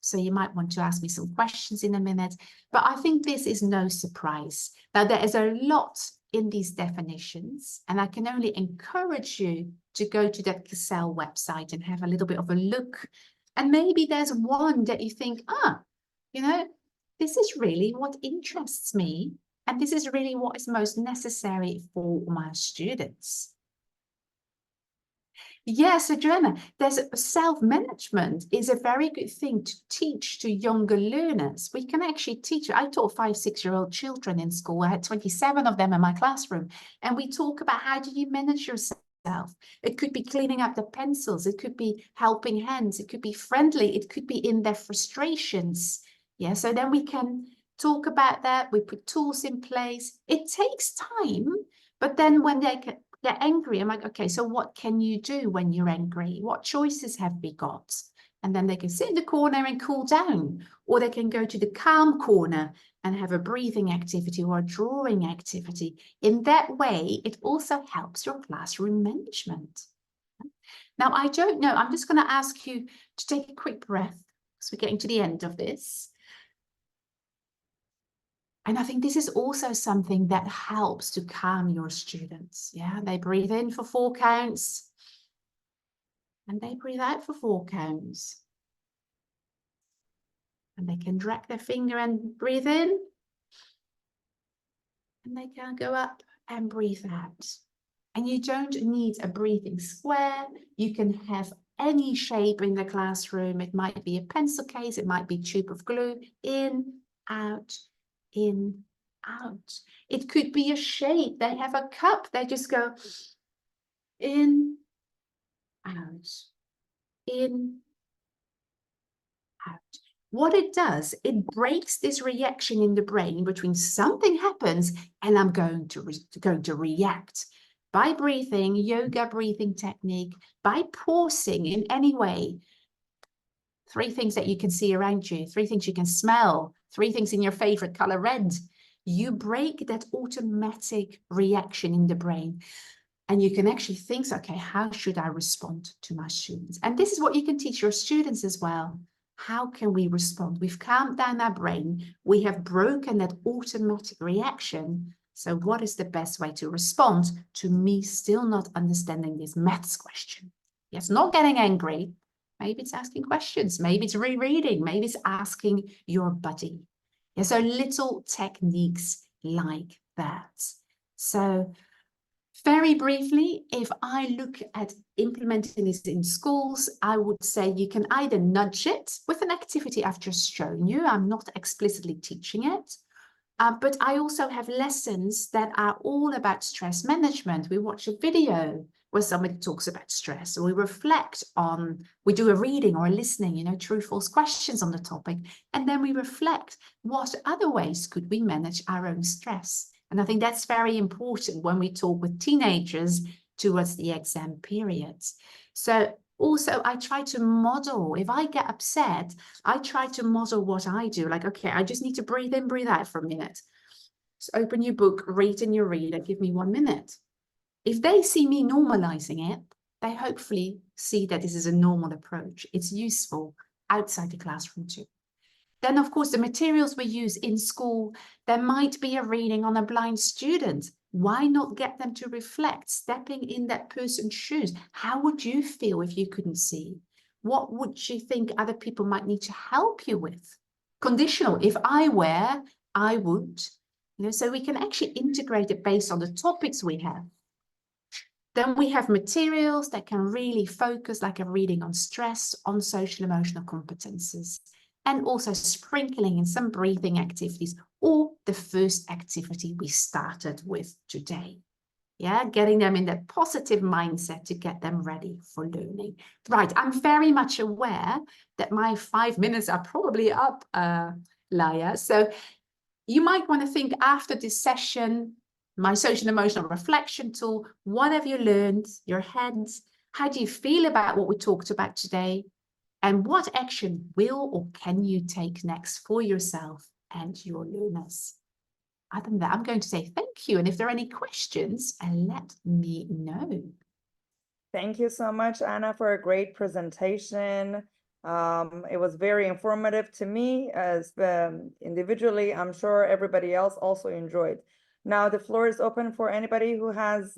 So you might want to ask me some questions in a minute. But I think this is no surprise. Now, there is a lot in these definitions, and I can only encourage you to go to that Cassell website and have a little bit of a look. And maybe there's one that you think, you know, this is really what interests me. And this is really what is most necessary for my students. Yes, so Joanna, there's self-management is a very good thing to teach to younger learners. We can actually teach. I taught 5, 6-year-old children in school. I had 27 of them in my classroom. And we talk about how do you manage yourself? It could be cleaning up the pencils. It could be helping hands. It could be friendly. It could be in their frustrations. Yeah, so then we can talk about that. We put tools in place. It takes time, but then when they're angry, I'm like, okay, so what can you do when you're angry? What choices have we got? And then they can sit in the corner and cool down, or they can go to the calm corner and have a breathing activity or a drawing activity. In that way, it also helps your classroom management. Now, I don't know, I'm just going to ask you to take a quick breath. So we're getting to the end of this. And I think this is also something that helps to calm your students. Yeah, they breathe in for 4 counts and they breathe out for 4 counts. And they can drag their finger and breathe in. And they can go up and breathe out. And you don't need a breathing square. You can have any shape in the classroom. It might be a pencil case. It might be a tube of glue. In, out, in, out. It could be a shape. They have a cup. They just go in, out, in, out. What it does, it breaks this reaction in the brain between something happens and I'm going to react. By breathing, yoga breathing technique, by pausing in any way. 3 things that you can see around you, 3 things you can smell, 3 things in your favorite color, red. You break that automatic reaction in the brain. And you can actually think, okay, how should I respond to my students? And this is what you can teach your students as well. How can we respond? We've calmed down our brain. We have broken that automatic reaction. So what is the best way to respond to me still not understanding this maths question? Yes, not getting angry. Maybe it's asking questions. Maybe it's rereading. Maybe it's asking your buddy. Yeah, so little techniques like that. So very briefly, if I look at implementing this in schools, I would say you can either nudge it with an activity I've just shown you. I'm not explicitly teaching it. But I also have lessons that are all about stress management. We watch a video where somebody talks about stress, or we reflect on, we do a reading or a listening, you know, true, false questions on the topic. And then we reflect, what other ways could we manage our own stress? And I think that's very important when we talk with teenagers towards the exam periods. So also, I try to model, if I get upset, I try to model what I do. Like, okay, I just need to breathe in, breathe out for a minute. Just open your book, read in your reader, give me 1 minute. If they see me normalizing it, they hopefully see that this is a normal approach. It's useful outside the classroom too. Then, of course, the materials we use in school, there might be a reading on a blind student. Why not get them to reflect, stepping in that person's shoes? How would you feel if you couldn't see? What would you think other people might need to help you with? Conditional, if I were, I would. You know, so we can actually integrate it based on the topics we have. Then we have materials that can really focus, like a reading on stress, on social emotional competences, and also sprinkling in some breathing activities, or the first activity we started with today. Yeah, getting them in that positive mindset to get them ready for learning. Right, I'm very much aware that my 5 minutes are probably up, Laia. So you might want to think after this session, my social emotional reflection tool, what have you learned, your heads? How do you feel about what we talked about today? And what action will or can you take next for yourself and your learners? Other than that, I'm going to say thank you. And if there are any questions, let me know. Thank you so much, Anna, for a great presentation. It was very informative to me as individually. I'm sure everybody else also enjoyed. Now the floor is open for anybody who has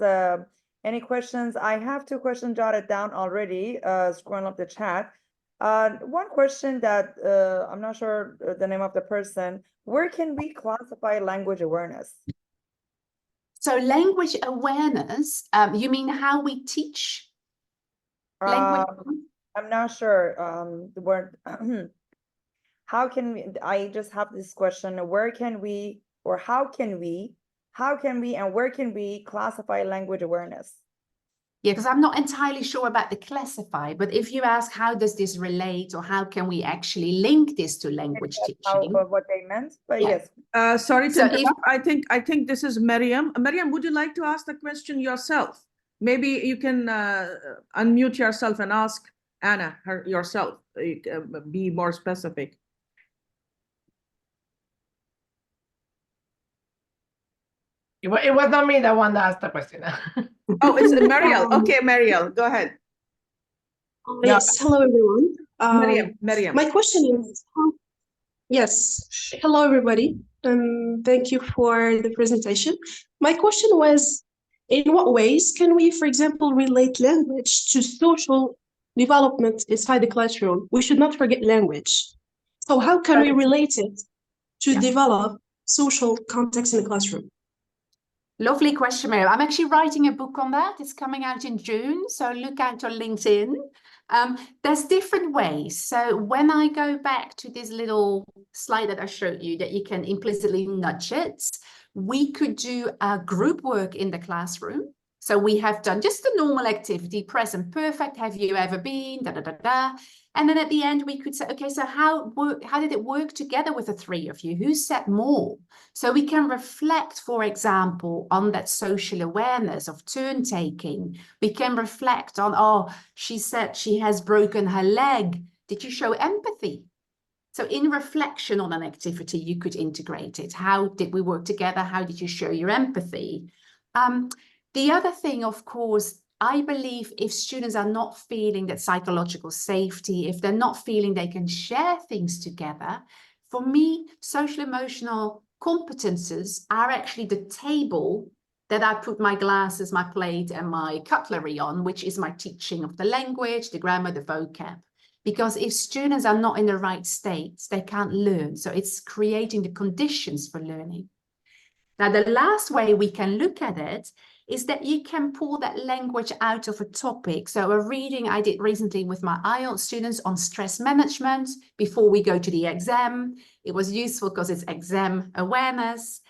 any questions. I have 2 questions jotted down already, scrolling up the chat. One question that I'm not sure the name of the person, where can we classify language awareness? So language awareness, you mean how we teach language? I'm not sure the word. How can we, I just have this question, where can we, or how can we, and where can we classify language awareness? Yeah, because I'm not entirely sure about the classify, but if you ask how does this relate, or how can we actually link this to language teaching? What they meant, but Yeah. yes. Sorry to interrupt. I think this is Miriam. Miriam, would you like to ask the question yourself? Maybe you can unmute yourself and ask Anna yourself. Be more specific. It was not me, the one that asked the question. Oh, it's Mariel. Okay, Mariel, go ahead. No. Yes, hello everyone. Miriam. My question is, yes, hello everybody. Thank you for the presentation. My question was, in what ways can we, for example, relate language to social development inside the classroom? We should not forget language. So how can we relate it to develop social context in the classroom? Lovely question, Miriam. I'm actually writing a book on that. It's coming out in June, so look out on LinkedIn. There's different ways. So when I go back to this little slide that I showed you, that you can implicitly nudge it, we could do a group work in the classroom. So we have done just the normal activity, present perfect, have you ever been, da, da, da, da. And then at the end, we could say, okay, so how did it work together with the three of you? Who said more? So we can reflect, for example, on that social awareness of turn taking. We can reflect on, oh, she said she has broken her leg. Did you show empathy? So in reflection on an activity, you could integrate it. How did we work together? How did you show your empathy? The other thing, of course, I believe if students are not feeling that psychological safety, if they're not feeling they can share things together, for me, social emotional competences are actually the table that I put my glasses, my plate, and my cutlery on, which is my teaching of the language, the grammar, the vocab. Because if students are not in the right state, they can't learn. So it's creating the conditions for learning. Now, the last way we can look at it is that you can pull that language out of a topic. So a reading I did recently with my IELTS students on stress management before we go to the exam. It was useful because it's exam awareness.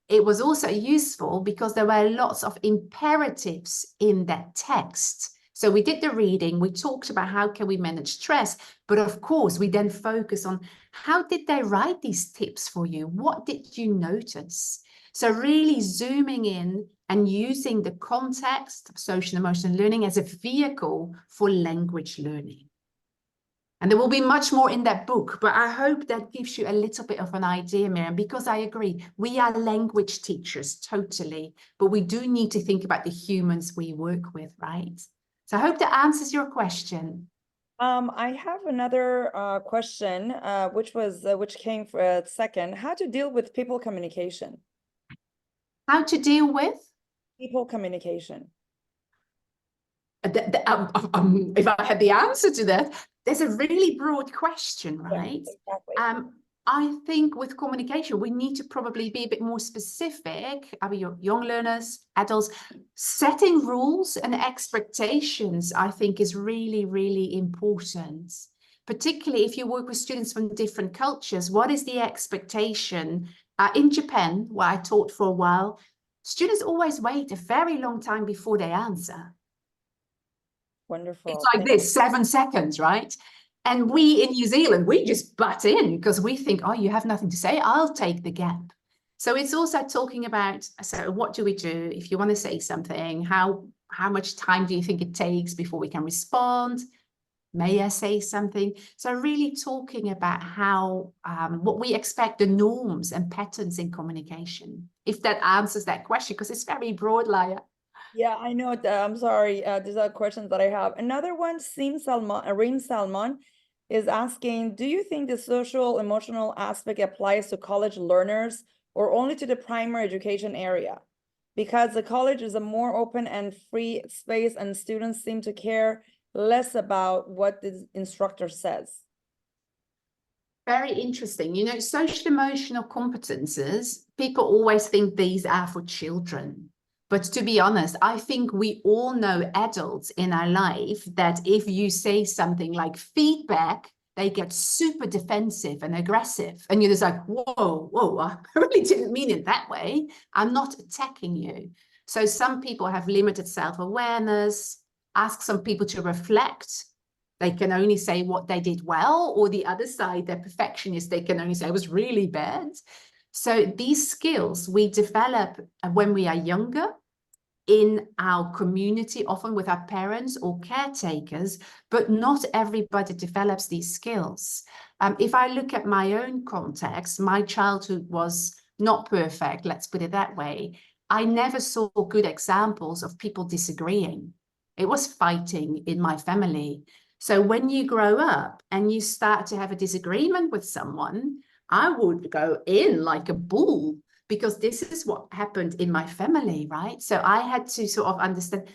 It was also useful because there were lots of imperatives in that text. So we did the reading, we talked about how can we manage stress, but of course we then focus on how did they write these tips for you? What did you notice? So really zooming in and using the context of social and emotional learning as a vehicle for language learning. And there will be much more in that book, but I hope that gives you a little bit of an idea, Miriam, because I agree, we are language teachers, totally, but we do need to think about the humans we work with, right? So I hope that answers your question. I have another question, which came for second. How to deal with people communication? How to deal with? People communication. If I had the answer to that, there's a really broad question, right? Yeah, exactly. I think with communication, we need to probably be a bit more specific. I mean, young learners, adults, setting rules and expectations, I think is really, really important. Particularly if you work with students from different cultures, what is the expectation? In Japan, where I taught for a while, students always wait a very long time before they answer. Wonderful. It's like this, 7 seconds, right? And we in New Zealand, we just butt in because we think, oh, you have nothing to say, I'll take the gap. So it's also talking about, so what do we do if you want to say something? How much time do you think it takes before we can respond? May I say something? So really talking about how, what we expect, the norms and patterns in communication, if that answers that question, because it's very broad, Laia. Yeah, I know. I'm sorry. These are questions that I have. Another one, Reem Salman is asking, do you think the social emotional aspect applies to college learners or only to the primary education area? Because the college is a more open and free space and students seem to care less about what the instructor says. Very interesting. You know, social emotional competences, people always think these are for children. But to be honest, I think we all know adults in our life that if you say something like feedback, they get super defensive and aggressive. And you're just like, whoa, I really didn't mean it that way. I'm not attacking you. So some people have limited self-awareness, ask some people to reflect. They can only say what they did well, or the other side, they're perfectionists. They can only say it was really bad. So these skills we develop when we are younger in our community, often with our parents or caretakers, but not everybody develops these skills. If I look at my own context, my childhood was not perfect, let's put it that way. I never saw good examples of people disagreeing. It was fighting in my family. So when you grow up and you start to have a disagreement with someone, I would go in like a bull, because this is what happened in my family, right? So I had to sort of understand,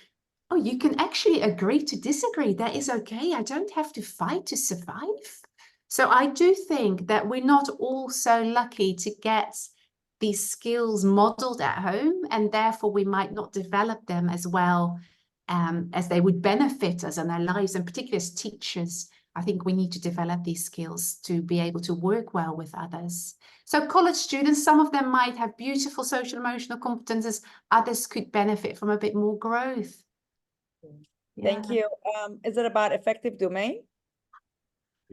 oh, you can actually agree to disagree. That is okay. I don't have to fight to survive. So I do think that we're not all so lucky to get these skills modeled at home, and therefore we might not develop them as well as they would benefit us in our lives. And particularly as teachers, I think we need to develop these skills to be able to work well with others. So college students, some of them might have beautiful social emotional competences, others could benefit from a bit more growth. Thank you. Is it about effective domain?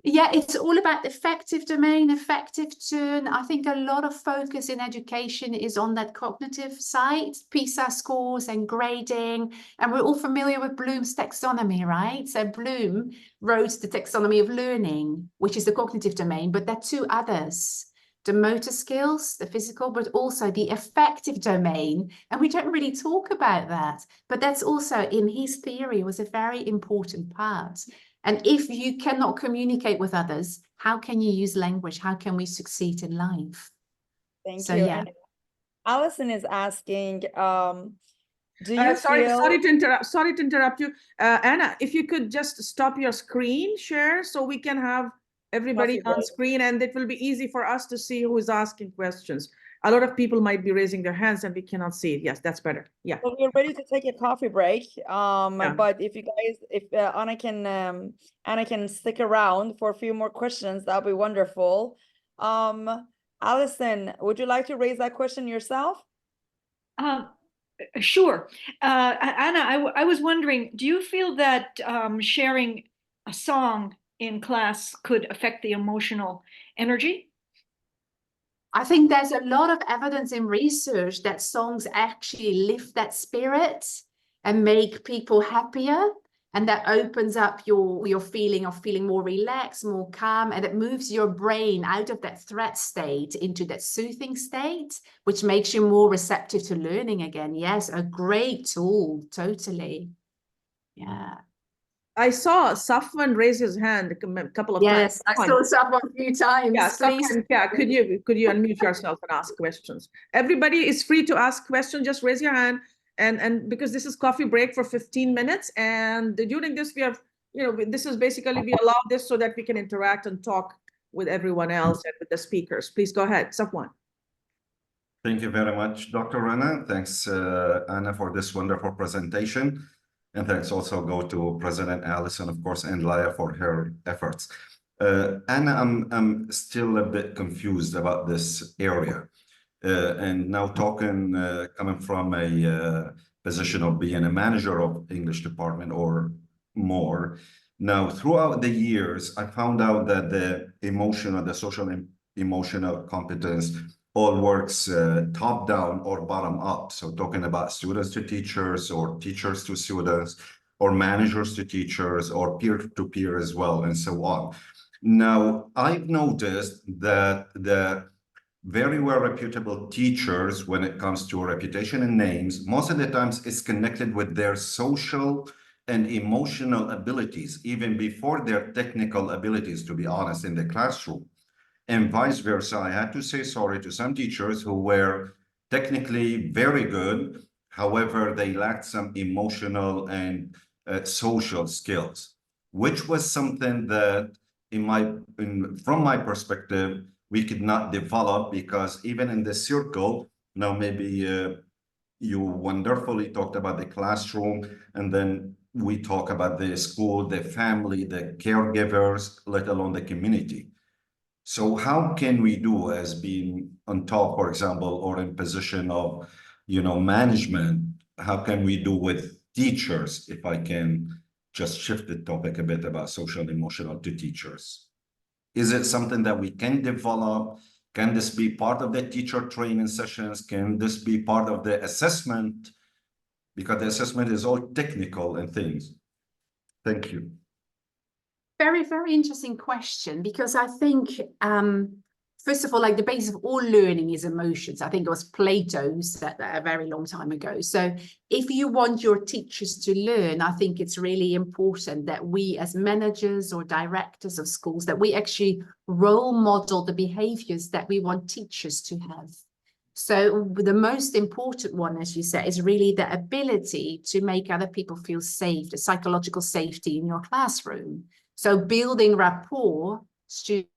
Yeah, it's all about effective domain, effective turn. I think a lot of focus in education is on that cognitive side, PISA scores and grading. And we're all familiar with Bloom's taxonomy, right? So Bloom wrote the taxonomy of learning, which is the cognitive domain, but there are two others: the motor skills, the physical, but also the affective domain. And we don't really talk about that, but that's also in his theory was a very important part. And if you cannot communicate with others, how can you use language? How can we succeed in life? Thank So, you. yeah. And Alison is asking, do you sorry feel... sorry to interrupt you. Anna, if you could just stop your screen share so we can have everybody on screen, and it will be easy for us to see who is asking questions. A lot of people might be raising their hands and we cannot see it. Yes, that's better. Yeah. Well, we're ready to take a coffee break. But if you guys, if Anna can stick around for a few more questions, that'll be wonderful. Alison, would you like to raise that question yourself? Sure. Anna, I was wondering, do you feel that sharing a song in class could affect the emotional energy? I think there's a lot of evidence in research that songs actually lift that spirit and make people happier. And that opens up your feeling of feeling more relaxed, more calm, and it moves your brain out of that threat state into that soothing state, which makes you more receptive to learning again. Yes, a great tool, totally. Yeah. I saw Safwan raise his hand a couple of times. Yes, I saw Safwan a few times. Yeah, Please. Safwan, yeah, could you unmute yourself and ask questions? Everybody is free to ask questions. Just raise your hand, and because this is coffee break for 15 minutes, and during this we have, this is basically we allow this so that we can interact and talk with everyone else and with the speakers. Please go ahead, Safwan. Thank you very much, Dr. Rana. Thanks, Anna, for this wonderful presentation. And thanks also go to President Alison, of course, and Laya for her efforts. Anna, I'm still a bit confused about this area. And now talking, coming from a position of being a manager of English department or more. Now, throughout the years, I found out that the emotional, the social and emotional competence all works top down or bottom up. So talking about students to teachers or teachers to students or managers to teachers or peer to peer as well, and so on. Now, I've noticed that the very well reputable teachers, when it comes to reputation and names, most of the times it's connected with their social and emotional abilities, even before their technical abilities, to be honest, in the classroom. And vice versa. I had to say sorry to some teachers who were technically very good. However, they lacked some emotional and social skills, which was something that from my perspective, we could not develop, because even in the circle, now maybe you wonderfully talked about the classroom, and then we talk about the school, the family, the caregivers, let alone the community. So how can we do as being on top, for example, or in position of, management? How can we do with teachers, if I can just shift the topic a bit about social and emotional to teachers? Is it something that we can develop? Can this be part of the teacher training sessions? Can this be part of the assessment? Because the assessment is all technical and things. Thank you. Very, very interesting question, because I think first of all, like the basis of all learning is emotions. I think it was Plato said that a very long time ago. So if you want your teachers to learn, I think it's really important that we as managers or directors of schools, that we actually role model the behaviors that we want teachers to have. So the most important one, as you said, is really the ability to make other people feel safe, the psychological safety in your classroom. So building rapport, student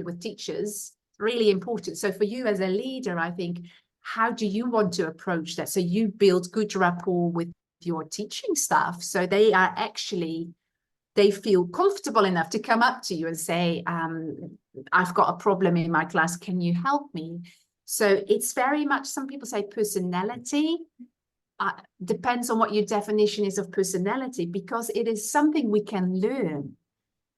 with teachers, really important. So for you as a leader, I think, how do you want to approach that? So you build good rapport with your teaching staff, so they are actually, they feel comfortable enough to come up to you and say, I've got a problem in my class, can you help me? So it's very much, some people say personality, depends on what your definition is of personality, because it is something we can learn.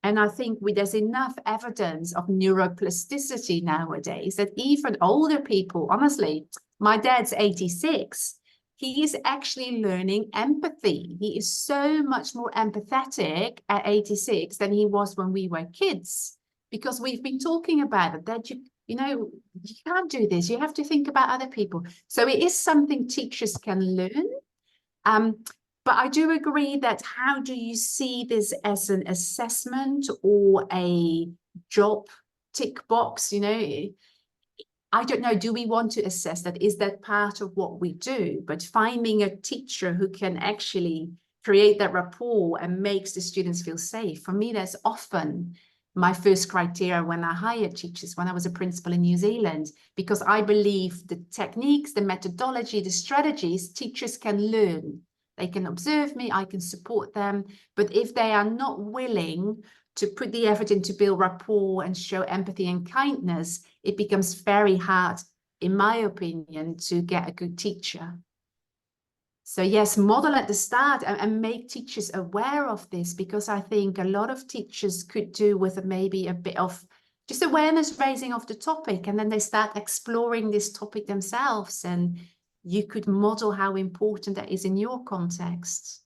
And I think there's enough evidence of neuroplasticity nowadays that even older people, honestly, my dad's 86, he is actually learning empathy. He is so much more empathetic at 86 than he was when we were kids, because we've been talking about it, that you know, you can't do this. You have to think about other people. So it is something teachers can learn. But I do agree that, how do you see this as an assessment or a job tick box? You know, I don't know, do we want to assess that? Is that part of what we do? But finding a teacher who can actually create that rapport and makes the students feel safe, for me, that's often my first criteria when I hired teachers, when I was a principal in New Zealand, because I believe the techniques, the methodology, the strategies, teachers can learn. They can observe me, I can support them. But if they are not willing to put the effort in to build rapport and show empathy and kindness, it becomes very hard, in my opinion, to get a good teacher. So yes, model at the start and make teachers aware of this, because I think a lot of teachers could do with maybe a bit of just awareness raising of the topic, and then they start exploring this topic themselves, and you could model how important that is in your context.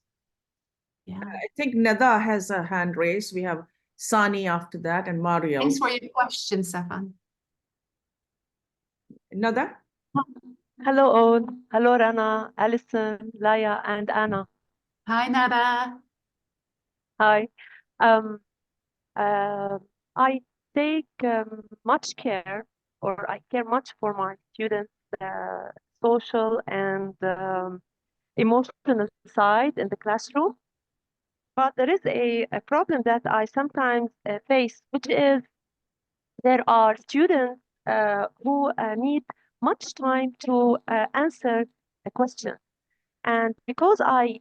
Yeah. I think Nada has a hand raised. We have Sani after that, and Mario. Thanks for your question, Safan. Nada? Hello all. Hello Rana, Alison, Laya, and Anna. Hi, Nada. Hi. I take much care, or I care much for my students' social and emotional side in the classroom. But there is a problem that I sometimes face, which is there are students who need much time to answer a question. And because I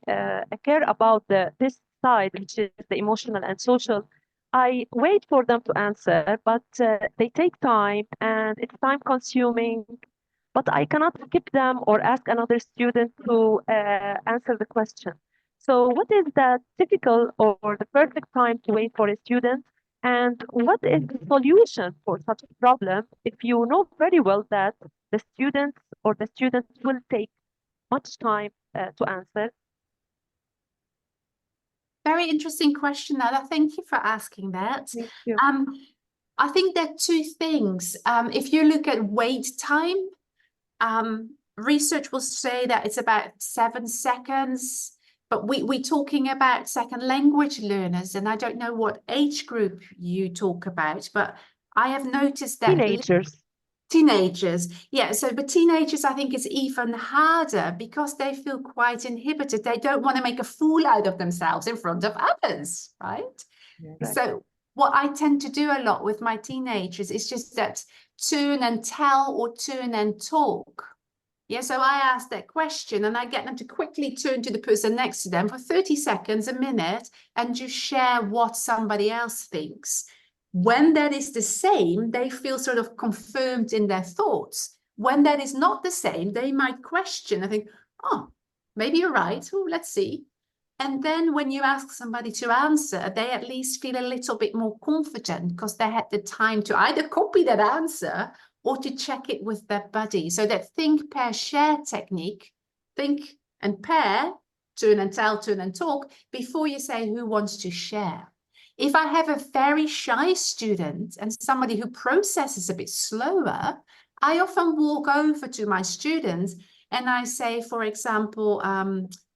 care about this side, which is the emotional and social, I wait for them to answer, but they take time and it's time consuming. But I cannot skip them or ask another student to answer the question. So what is the typical or the perfect time to wait for a student? And what is the solution for such a problem if you know very well that the students or the students will take much time to answer? Very interesting question, Nada. Thank you for asking that. Thank you. I think there are two things. If you look at wait time, research will say that it's about 7 seconds, but we're talking about second language learners, and I don't know what age group you talk about, but I have noticed that teenagers, yeah. So, but teenagers, I think, is even harder because they feel quite inhibited. They don't want to make a fool out of themselves in front of others, right? Right. So what I tend to do a lot with my teenagers is just that turn and tell or turn and talk. Yeah, so I ask that question and I get them to quickly turn to the person next to them for 30 seconds, a minute, and just share what somebody else thinks. When that is the same, they feel sort of confirmed in their thoughts. When that is not the same, they might question. I think, oh, maybe you're right. Oh, let's see. And then when you ask somebody to answer, they at least feel a little bit more confident because they had the time to either copy that answer or to check it with their buddy. So that think, pair, share technique, think and pair, turn and tell, turn and talk, before you say who wants to share. If I have a very shy student and somebody who processes a bit slower, I often walk over to my students and I say, for example,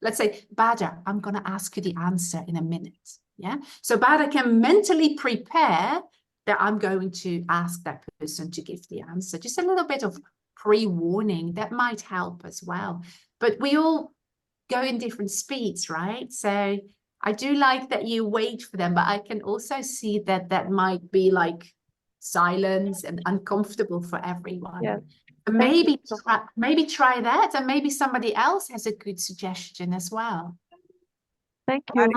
let's say, Badr, I'm going to ask you the answer in a minute. Yeah. So Badr can mentally prepare that I'm going to ask that person to give the answer. Just a little bit of pre-warning that might help as well. But we all go in different speeds, right? So I do like that you wait for them, but I can also see that that might be like silence and uncomfortable for everyone. Yeah. Maybe try that, and maybe somebody else has a good suggestion as well. Thank you.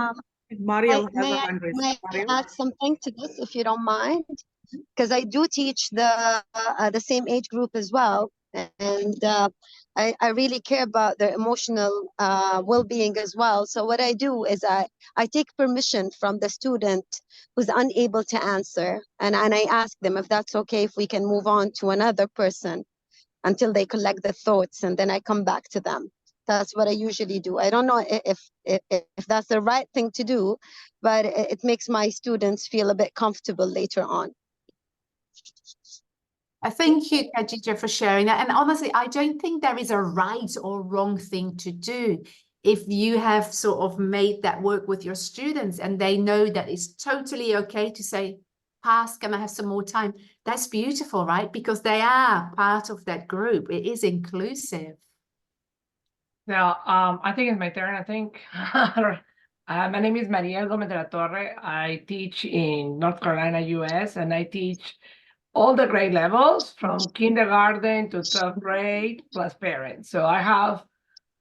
Mariel has May a hand raised. I Mariel? add something to this, if you don't mind? Because I do teach the same age group as well, and I really care about their emotional well-being as well. So what I do is I take permission from the student who's unable to answer, and I ask them if that's okay, if we can move on to another person until they collect the thoughts, and then I come back to them. That's what I usually do. I don't know if that's the right thing to do, but it makes my students feel a bit comfortable later on. Thank you, Khadija, for sharing that. And honestly, I don't think there is a right or wrong thing to do. If you have sort of made that work with your students and they know that it's totally okay to say, pass, can I have some more time? That's beautiful, right? Because they are part of that group. It is inclusive. Now, I think it's my turn, I think. My name is Maria Gomez de la Torre. I teach in North Carolina, US, and I teach all the grade levels from kindergarten to 12th grade plus parents. So I have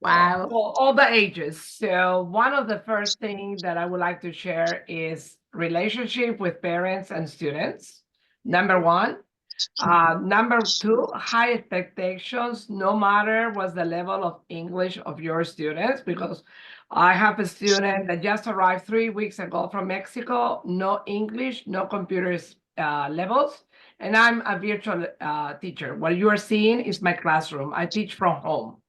Wow. all the ages. So one of the first things that I would like to share is relationship with parents and students. Number one. Number two, high expectations, no matter what's the level of English of your students, because I have a student that just arrived 3 weeks ago from Mexico, no English, no computers levels, and I'm a virtual teacher. What you are seeing is my classroom. I teach from home.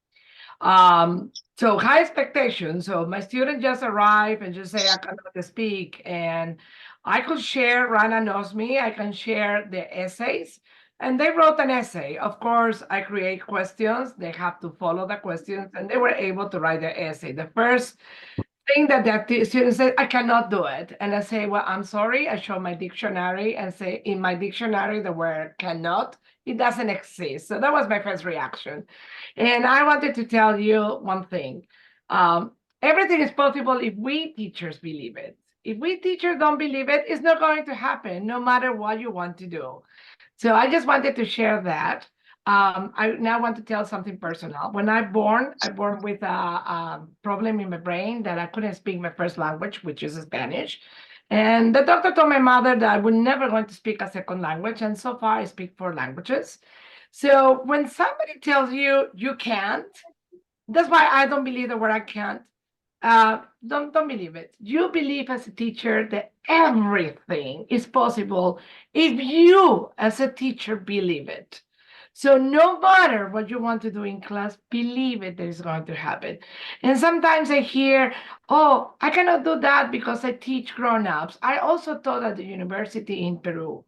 So high expectations. So my student just arrived and just say, I cannot speak. And I could share, Rana knows me, I can share the essays. And they wrote an essay. Of course, I create questions. They have to follow the questions, and they were able to write the essay. The first thing that the student said, I cannot do it. And I say, well, I'm sorry. I show my dictionary and say, in my dictionary, the word cannot, it doesn't exist. So that was my first reaction. And I wanted to tell you one thing. Everything is possible if we teachers believe it. If we teachers don't believe it, it's not going to happen, no matter what you want to do. So I just wanted to share that. I now want to tell something personal. When I born with a problem in my brain that I couldn't speak my first language, which is Spanish. And the doctor told my mother that I would never going to speak a second language. And so far I speak 4 languages. So when somebody tells you you can't, that's why I don't believe the word I can't. Don't believe it. You believe as a teacher that everything is possible if you as a teacher believe it. So no matter what you want to do in class, believe it that is going to happen. And sometimes I hear, oh, I cannot do that because I teach grown-ups. I also taught at the university in Peru.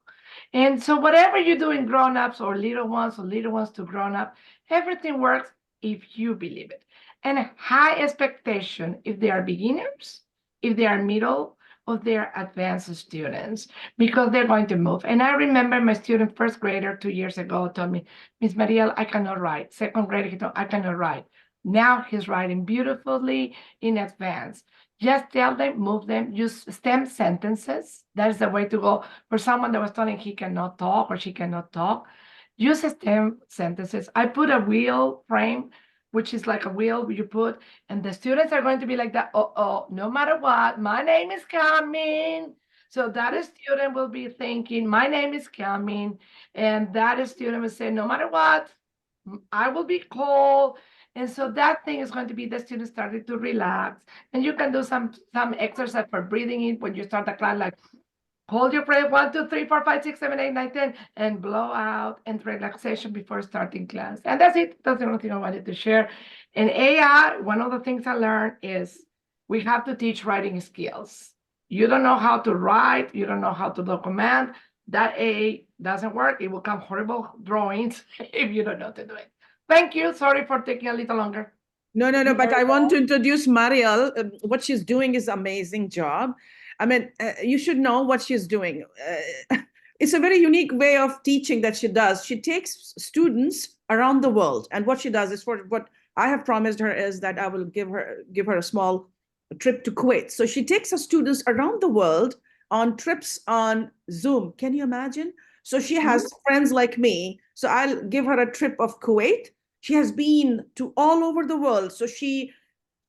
And so whatever you do in grown-ups or little ones to grown-up, everything works if you believe it. And high expectation if they are beginners, if they are middle, or they are advanced students, because they're going to move. And I remember my student, first grader, 2 years ago, told me, Miss Mariel, I cannot write. Second grader, he told, I cannot write. Now he's writing beautifully in advance. Just tell them, move them, use STEM sentences. That is the way to go. For someone that was telling he cannot talk or she cannot talk, use STEM sentences. I put a wheel frame, which is like a wheel you put, and the students are going to be like that. No matter what, my name is coming. So that student will be thinking, my name is coming. And that student will say, no matter what, I will be called. And so that thing is going to be the student started to relax. And you can do some exercise for breathing in when you start the class, like hold your breath, 1, 2, 3, 4, 5, 6, 7, 8, 9, 10, and blow out and relaxation before starting class. And that's it. That's the only thing I wanted to share. In AI, one of the things I learned is we have to teach writing skills. You don't know how to write, you don't know how to document, that A doesn't work. It will come horrible drawings if you don't know to do it. Thank you. Sorry for taking a little longer. No, but I want to introduce Mariel. What she's doing is amazing job. I mean, you should know what she's doing. It's a very unique way of teaching that she does. She takes students around the world, and what she does is, for what I have promised her is that I will give her a small trip to Kuwait. So she takes her students around the world on trips on Zoom. Can you imagine? So she has friends like me. So I'll give her a trip of Kuwait. She has been to all over the world. So she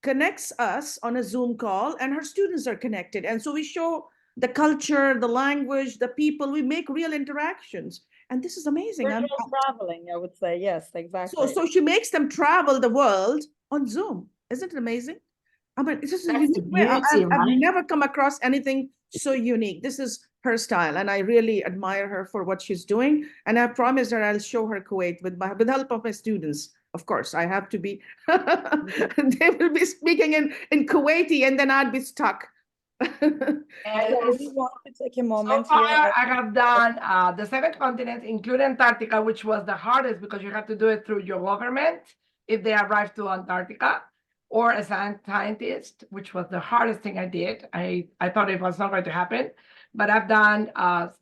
connects us on a Zoom call, and her students are connected. And so we show the culture, the language, the people. We make real interactions. And this is amazing. Virtual traveling, I would say. Yes, exactly. So she makes them travel the world on Zoom. Isn't it amazing? I mean, it's just a unique way. I've never come across anything so unique. This is her style, and I really admire her for what she's doing. And I promised her I'll show her Kuwait with the help of my students. Of course, I have to be. They will be speaking in Kuwaiti, and then I'd be stuck. And we want to take a moment so far, here. I have done the 7 continents, including Antarctica, which was the hardest because you have to do it through your government if they arrive to Antarctica, or as a scientist, which was the hardest thing I did. I thought it was not going to happen, but I've done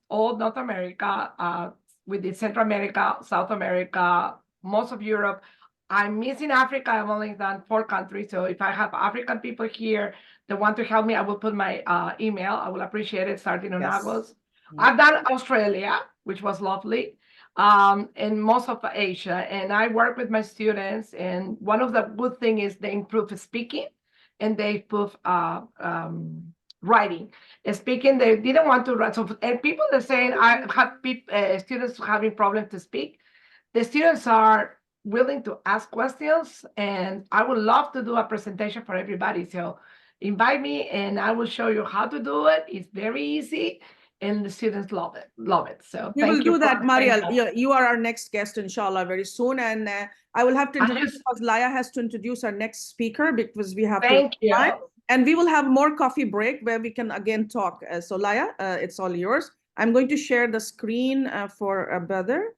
all North America, we did Central America, South America, most of Europe. I'm missing Africa. I've only done 4 countries. So if I have African people here that want to help me, I will put my email. I will appreciate it starting in August. I've done Australia, which was lovely, and most of Asia. And I work with my students. And one of the good things is they improve speaking and they improve writing. Speaking, they didn't want to write. So, and people are saying, I have students having problems to speak. The students are willing to ask questions, and I would love to do a presentation for everybody. So invite me and I will show you how to do it. It's very easy and the students love it. So we will do that, Mariel. You are our next guest, inshallah, very soon. And I will have to introduce, because Laya has to introduce our next speaker, because we have Thank you. And we will have more coffee break where we can again talk. So Laya, it's all yours. I'm going to share the screen for a brother.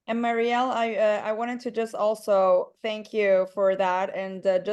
And Mariel, I wanted to just also thank you for that, and just